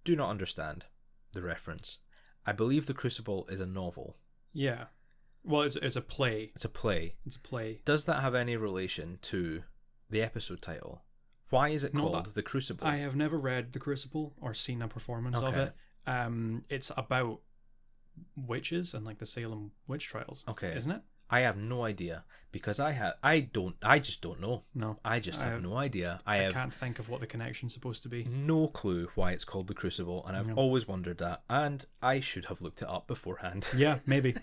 do not understand the reference. I believe The Crucible is a novel. Yeah. Well, it's a play. It's a play. Does that have any relation to the episode title? Why is it called The Crucible? I have never read The Crucible or seen a performance of it. It's about witches and like the Salem witch trials. Okay. Isn't it? I have no idea because I just don't know. No. I just have no idea. I can't think of what the connection's supposed to be. No clue why it's called The Crucible, and I've always wondered that, and I should have looked it up beforehand. Yeah, maybe.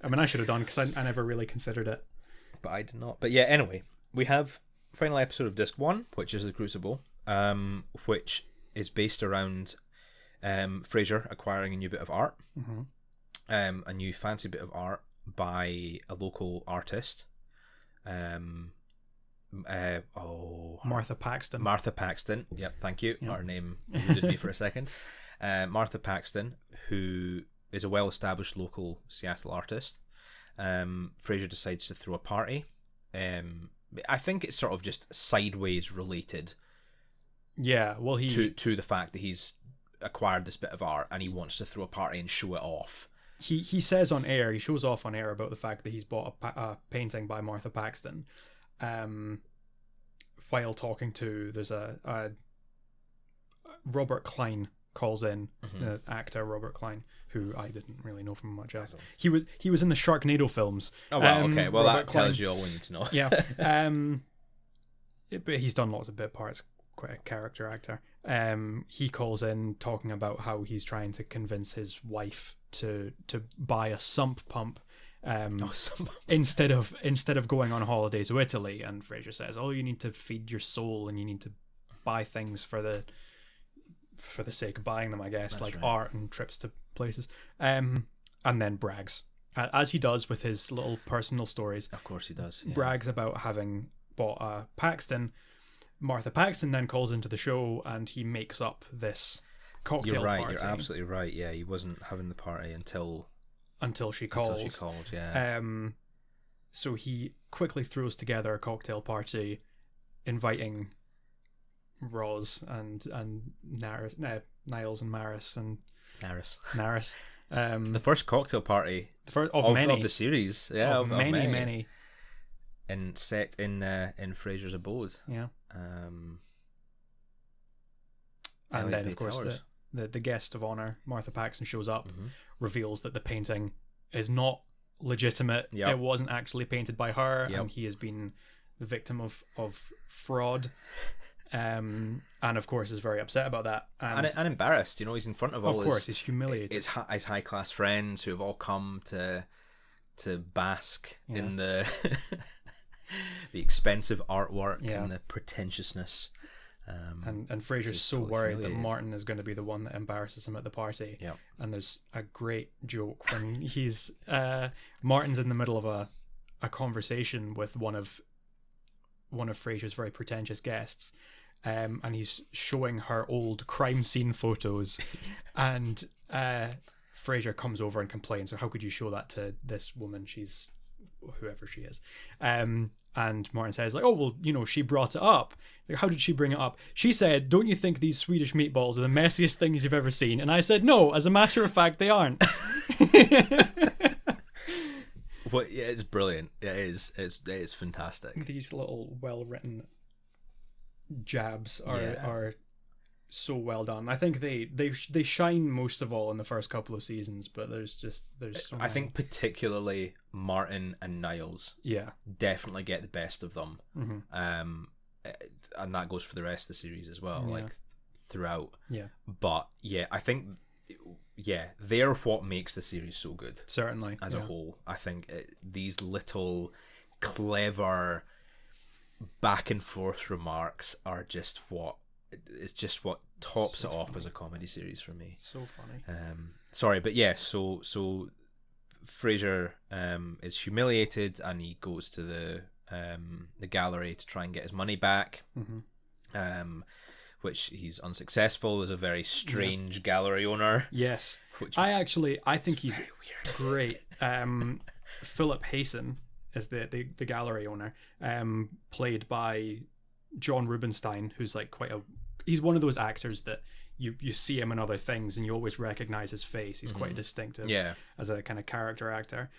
I mean, I should have done because I never really considered it. But I did not. But yeah, anyway, we have final episode of Disc 1, which is The Crucible, which is based around Fraser acquiring a new bit of art, a new fancy bit of art by a local artist. Martha Paxton. Martha Paxton. Yep, thank you. Her name eluded me for a second. Martha Paxton, who is a well-established local Seattle artist. Fraser decides to throw a party. I think it's sort of just sideways related. Yeah, well, to the fact that he's acquired this bit of art and he wants to throw a party and show it off. He says on air, he shows off on air about the fact that he's bought a painting by Martha Paxton. While talking to, there's a Robert Klein calls in, the actor Robert Klein, who I didn't really know from much else. He was in the Sharknado films. Oh, well, okay. Well, Robert that tells you all we need to know. Yeah. but he's done lots of bit parts. Quite a character actor. He calls in talking about how he's trying to convince his wife to buy a sump pump. Instead of going on holiday to Italy, and Fraser says, "Oh, you need to feed your soul, and you need to buy things for the sake of buying them, I guess. That's like right. Art and trips to places." And then brags, as he does with his little personal stories. Of course, he does. Yeah. Brags about having bought a Paxton. Martha Paxton then calls into the show, and he makes up this cocktail party. You're absolutely right. Yeah, he wasn't having the party until she calls. Until she called, yeah. So he quickly throws together a cocktail party, inviting Roz and Niles and Maris and Naris. The first cocktail party of many of the series, yeah, of many. And set in Fraser's abode. Yeah. And then, of course, the guest of honor, Martha Paxton, shows up, reveals that the painting is not legitimate. Yep. It wasn't actually painted by her, and he has been the victim of fraud. And of course, is very upset about that, and embarrassed. You know, he's in front of all. Of course, he's humiliated. His high class friends who have all come to bask in the the expensive artwork and the pretentiousness. And Fraser's so totally worried that Martin is going to be the one that embarrasses him at the party. Yep. And there's a great joke when he's Martin's in the middle of a conversation with one of Fraser's very pretentious guests, and he's showing her old crime scene photos, and Fraser comes over and complains, "So how could you show that to this woman? She's whoever she is." And Martin says, like, "Oh, well, you know, she brought it up." Like, how did she bring it up? She said, "Don't you think these Swedish meatballs are the messiest things you've ever seen?" And I said, "No, as a matter of fact, they aren't." Well, yeah, it's brilliant. It is fantastic. These little well-written jabs are so well done. I think they shine most of all in the first couple of seasons, but there's so I think particularly Martin and Niles definitely get the best of them. And that goes for the rest of the series as well, like throughout. But I think they're what makes the series so good, certainly, as a whole. I think these little clever back and forth remarks are just what tops it off as a comedy series for me. So funny. Sorry, but so Fraser is humiliated, and he goes to the gallery to try and get his money back, which he's unsuccessful. There's a very strange gallery owner. Yes, I think he's weird. Great. Philip Hayson is the gallery owner, played by John Rubinstein, who's like he's one of those actors that you see him in other things and you always recognize his face. He's quite distinctive as a kind of character actor.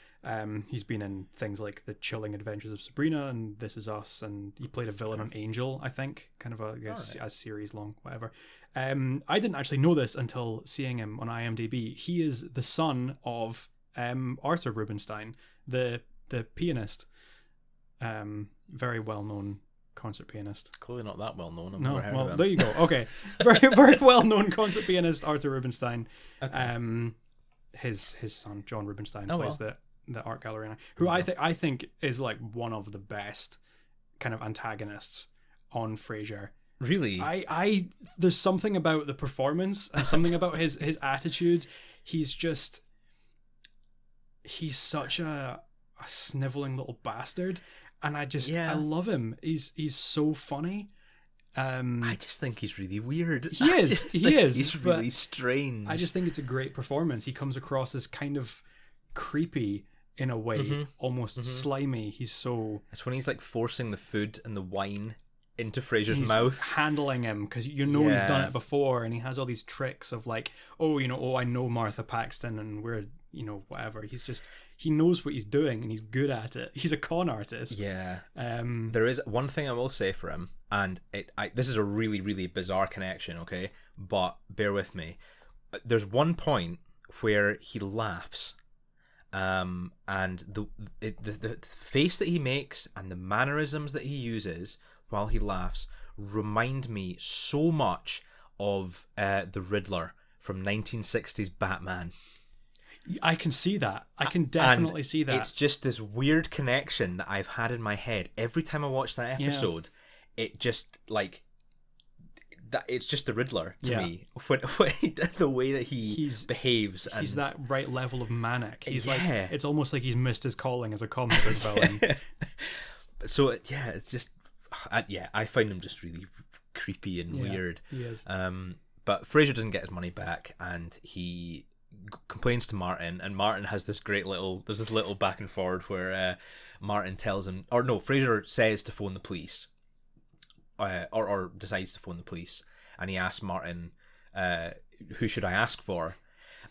He's been in things like The Chilling Adventures of Sabrina and This Is Us, and he played a villain on Angel, I think, kind of a series long, whatever. I didn't actually know this until seeing him on IMDb. He is the son of Arthur Rubinstein, the pianist, very well known concert pianist. Clearly not that well known. I've never heard of him. There you go. Okay, very very well known concert pianist Arthur Rubinstein. Okay. His son John Rubinstein plays the art gallery owner, who I think is like one of the best kind of antagonists on Frasier. Really, I there's something about the performance and something about his attitude. He's such a sniveling little bastard. And I love him. He's so funny. I just think he's really weird. He is. He's really strange. I just think it's a great performance. He comes across as kind of creepy in a way, almost slimy. It's when he's like forcing the food and the wine into Fraser's mouth, handling him, because he's done it before, and he has all these tricks of like, I know Martha Paxton, and we're whatever. He knows what he's doing, and he's good at it. He's a con artist. Yeah. There is one thing I will say for him, and this is a really, really bizarre connection, okay? But bear with me. There's one point where he laughs, and the face that he makes and the mannerisms that he uses while he laughs remind me so much of the Riddler from 1960s Batman. I can see that. I can definitely see that. It's just this weird connection that I've had in my head every time I watch that episode. It just like that. It's just the Riddler to me. When the way that he behaves, and he's that right level of manic. He's like, it's almost like he's missed his calling as a comic book villain. So it's just I find him just really creepy and weird. He is. But Fraser doesn't get his money back, and he complains to Martin, and Martin has this there's this little back and forward where Martin tells him, or no, Fraser says to phone the police, or decides to phone the police, and he asks Martin, who should I ask for?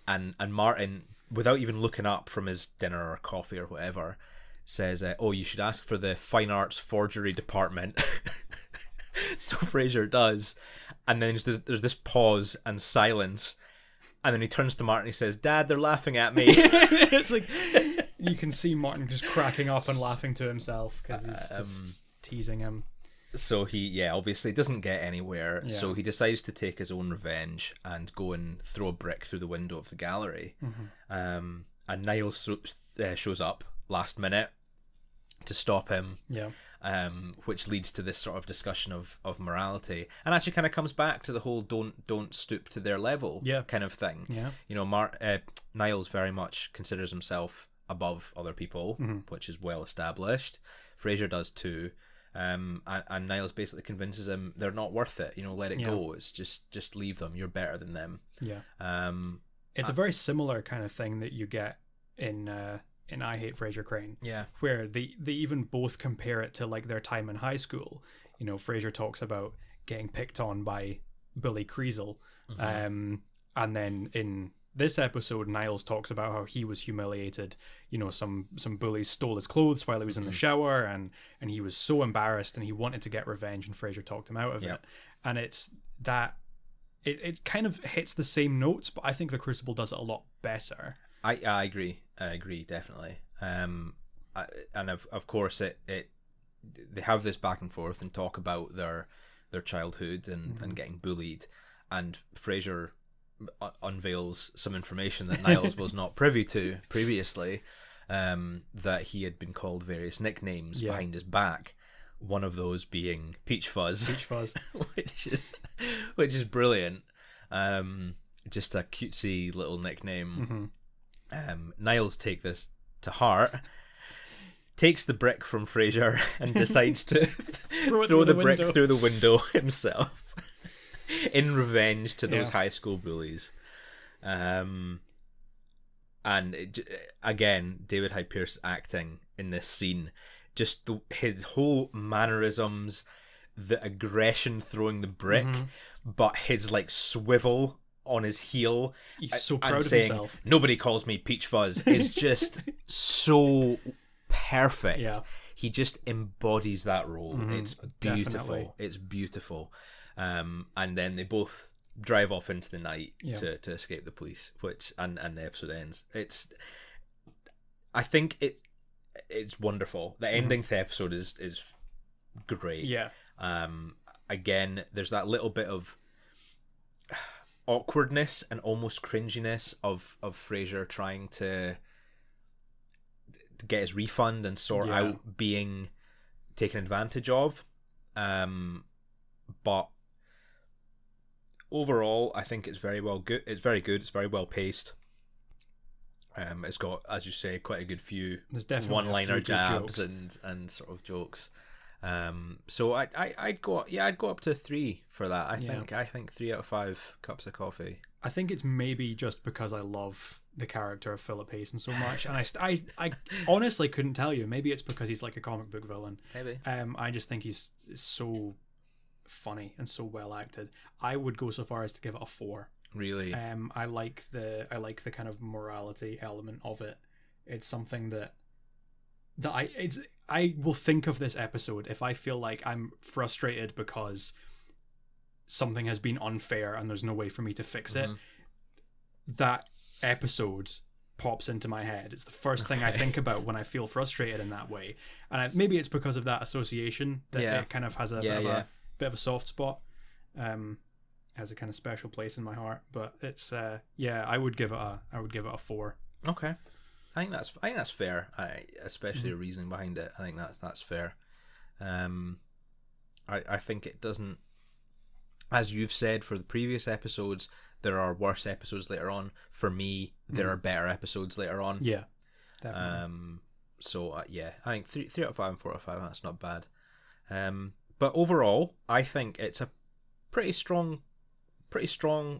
And Martin, without even looking up from his dinner or coffee or whatever, says, you should ask for the fine arts forgery department. So Fraser does, and then there's this pause and silence, and then he turns to Martin and he says, Dad, they're laughing at me. It's like you can see Martin just cracking up and laughing to himself because he's just teasing him. So he obviously doesn't get anywhere, so he decides to take his own revenge and go and throw a brick through the window of the gallery. And Niles shows up last minute to stop him, which leads to this sort of discussion of morality, and actually kind of comes back to the whole don't stoop to their level kind of thing. You know, Niles very much considers himself above other people, which is well established. Fraser does too. And Niles basically convinces him they're not worth it. You know, let it go. It's just leave them. You're better than them. It's a very similar kind of thing that you get in I Hate Frasier Crane. Where they even both compare it to like their time in high school. You know, Frasier talks about getting picked on by bully Crucible, and then in this episode, Niles talks about how he was humiliated. You know, some bullies stole his clothes while he was in the shower, and he was so embarrassed, and he wanted to get revenge, and Frasier talked him out of it. And it's that it kind of hits the same notes, but I think the Crucible does it a lot better. I agree. I agree, definitely. And of course they have this back and forth and talk about their childhood and getting bullied, and Frasier unveils some information that Niles was not privy to previously, that he had been called various nicknames behind his back, one of those being Peach Fuzz, which is brilliant. Just a cutesy little nickname. Niles take this to heart, takes the brick from Frasier and decides to throw the brick through the window himself in revenge to those high school bullies. And again, David Hyde Pierce acting in this scene, just his whole mannerisms, the aggression throwing the brick, but his like swivel on his heel, he's so proud of saying, himself. Nobody calls me Peach Fuzz, is just so perfect. He just embodies that role. It's beautiful. Definitely. It's beautiful. And then they both drive off into the night to escape the police, and the episode ends. I think it's wonderful. The ending to the episode is great. Again, there's that little bit of awkwardness and almost cringiness of Frasier trying to get his refund and sort out being taken advantage of. But overall, I think it's very good. It's very good. It's very well paced. It's got, as you say, quite a good few one-liner jabs and sort of jokes. So I'd go up to 3 for that. I think 3 out of 5 cups of coffee. I think it's maybe just because I love the character of Philip Hayson so much, and I honestly couldn't tell you. Maybe it's because he's like a comic book villain. Maybe. I just think he's so funny and so well acted. I would go so far as to give it a 4. Really? I like the kind of morality element of it. It's something that I will think of this episode if I feel like I'm frustrated because something has been unfair and there's no way for me to fix it. That episode pops into my head. It's the first thing I think about when I feel frustrated in that way. And maybe it's because of that association that it kind of has a bit of a soft spot. Has a kind of special place in my heart. But it's I would give it a 4. Okay. I think that's fair. Especially the reasoning behind it. I think that's fair. I think it doesn't, as you've said for the previous episodes, there are worse episodes later on. For me, there are better episodes later on. Yeah, definitely. So I think 3 out of 5 and 4 out of 5. That's not bad. But overall, I think it's a pretty strong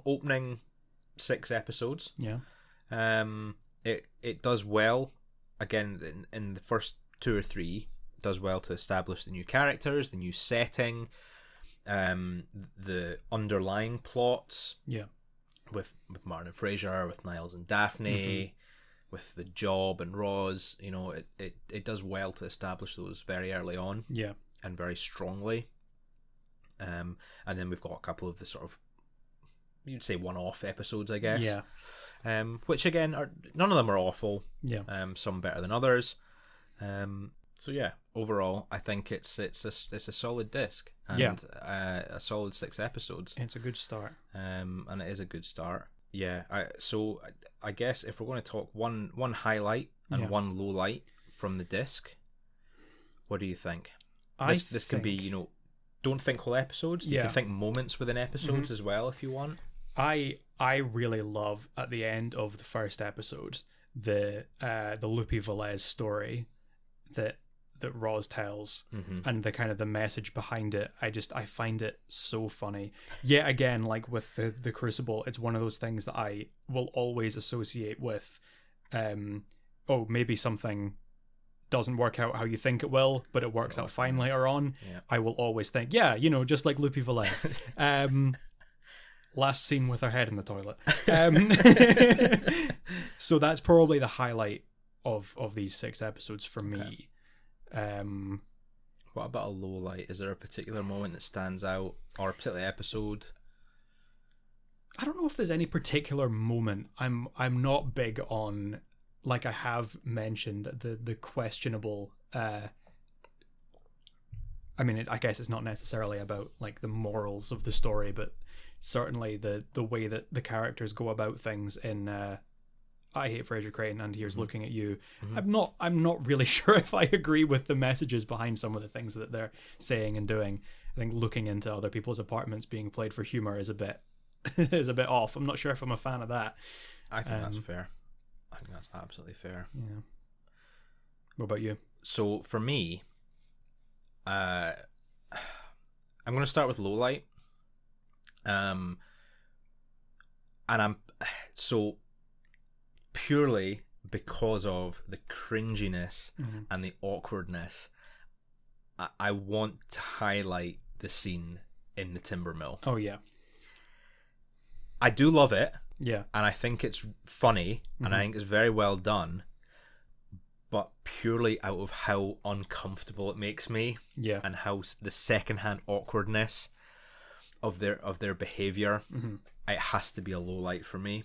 opening 6 episodes. Yeah. It does well. Again, in the first 2 or 3, does well to establish the new characters, the new setting, the underlying plots. Yeah. With Martin and Fraser, with Niles and Daphne, with the Job and Roz, it does well to establish those very early on. Yeah. And very strongly. And then we've got a couple of the sort of, you'd say, one-off episodes, I guess. Yeah. Which again none of them are awful. Yeah. Some better than others. So yeah, overall, I think it's a solid disc and a solid 6 episodes. It's a good start. And it is a good start. Yeah. I guess if we're going to talk one highlight and one low light from the disc, what do you think? This can be, don't think whole episodes. You can think moments within episodes as well if you want. I really love at the end of the first episode the Lupe Velez story that Roz tells, and the kind of the message behind it. I find it so funny. Yet again, like with the Crucible, it's one of those things that I will always associate with maybe something doesn't work out how you think it will, but it works out fine later on. I will always think, just like Lupe Velez. Last scene with her head in the toilet. So that's probably the highlight of these 6 episodes for me. What about a low light? Is there a particular moment that stands out, or a particular episode? I don't know if there's any particular moment. I'm not big on, like I have mentioned, the questionable. I guess it's not necessarily about like the morals of the story, but certainly the way that the characters go about things in I Hate Fraser Crane and Here's Looking at You. I'm not really sure if I agree with the messages behind some of the things that they're saying and doing. I think looking into other people's apartments being played for humor is a bit off. I'm not sure if I'm a fan of that. I think that's fair. I think that's absolutely fair. Yeah. What about you? So for me, I'm going to start with low light. And I'm so purely because of the cringiness and the awkwardness, I want to highlight the scene in the timber mill. Oh yeah, I do love it. Yeah, and I think it's funny, and I think it's very well done. But purely out of how uncomfortable it makes me, and how the secondhand awkwardness of their behavior, it has to be a low light for me.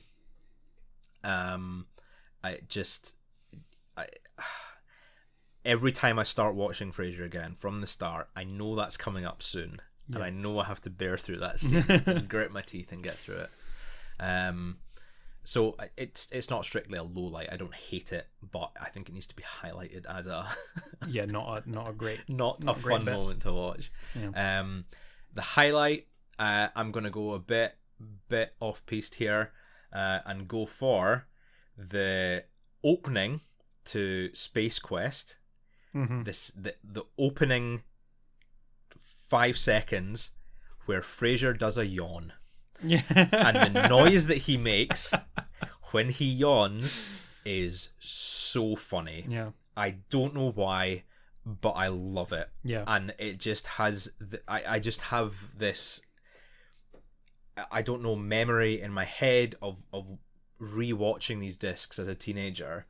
Every time I start watching Frasier again from the start, I know that's coming up soon, and I know I have to bear through that scene, just grit my teeth and get through it. So it's not strictly a low light. I don't hate it, but I think it needs to be highlighted as a not a great, not a fun moment to watch. The highlight, I'm gonna go a bit off piste here, and go for the opening to Space Quest. The opening 5 seconds where Fraser does a yawn. And the noise that he makes when he yawns is so funny. I don't know why, but I love it. And it just has I just have this, I don't know, memory in my head of rewatching these discs as a teenager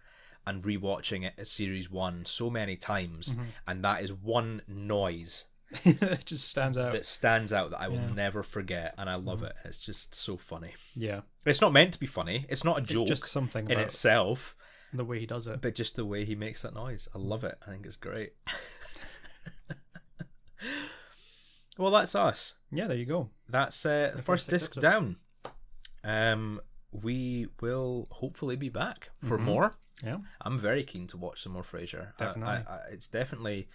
and rewatching it as series 1 so many times, and that is one noise It just stands out. that stands out that I will never forget, and I love it. It's just so funny. Yeah. It's not meant to be funny. It's not a joke Just something in about itself, the way he does it. but just the way he makes that noise. I love it. I think it's great. Well, that's us. Yeah, there you go. That's the first disc episodes. down. We will hopefully be back for more. Yeah. I'm very keen to watch some more Frasier. Definitely.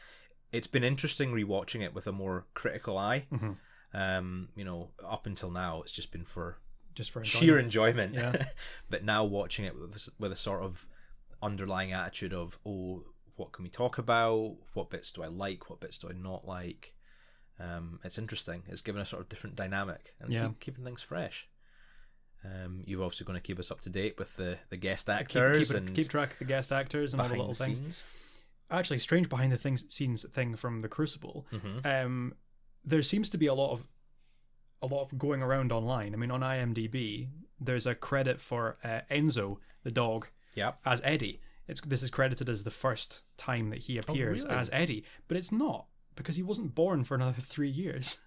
It's been interesting rewatching it with a more critical eye. Mm-hmm. Up until now, it's just been for sheer enjoyment. Yeah. But now watching it with a sort of underlying attitude of, oh, what can we talk about? What bits do I like? What bits do I not like? It's interesting. It's given a sort of different dynamic and keeping things fresh. You're obviously going to keep us up to date with the guest actors and keep track of the guest actors and all the little things. Scenes. Actually, strange behind the scenes thing from the Crucible. Mm-hmm. There seems to be a lot of going around online. I mean, on IMDb, there's a credit for Enzo, the dog, as Eddie. This is credited as the first time that he appears as Eddie, but it's not, because he wasn't born for another 3 years.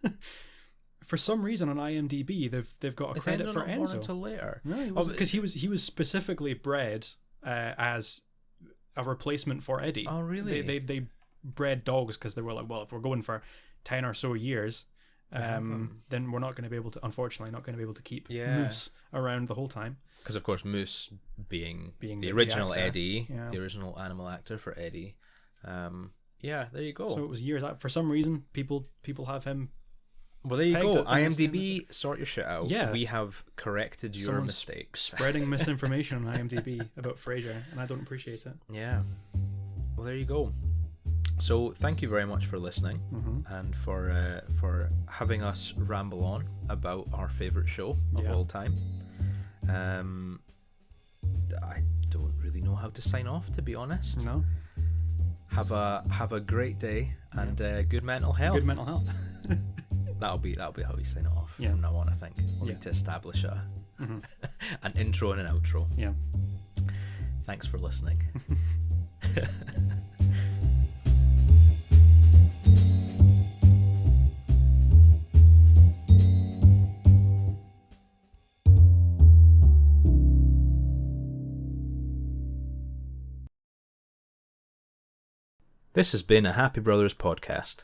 For some reason on IMDb, they've got a credit for Enzo. Born until later. No, he wasn't, because he was specifically bred as a replacement for Eddie. Oh, really? They bred dogs because they were like, well, if we're going for 10 or so years, then we're not going to be able to, unfortunately, keep Moose around the whole time. Because of course, Moose being the original Eddie, the original animal actor for Eddie. There you go. So it was years. For some reason, people have him. Well, there you go. IMDb, sort your shit out. Yeah. We have corrected your mistakes. Spreading misinformation on IMDb about Frasier, and I don't appreciate it. Yeah. Well, there you go. So thank you very much for listening and for having us ramble on about our favourite show of all time. I don't really know how to sign off, to be honest. No. Have a great day and good mental health. Good mental health. That'll be how we sign it off from now on. I think we'll need to establish an intro and an outro. Yeah. Thanks for listening. This has been a Happy Brothers podcast.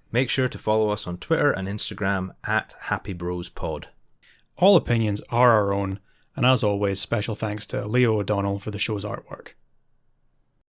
Make sure to follow us on Twitter and Instagram @HappyBrosPod. All opinions are our own, and as always, special thanks to Leah O'Donnell for the show's artwork.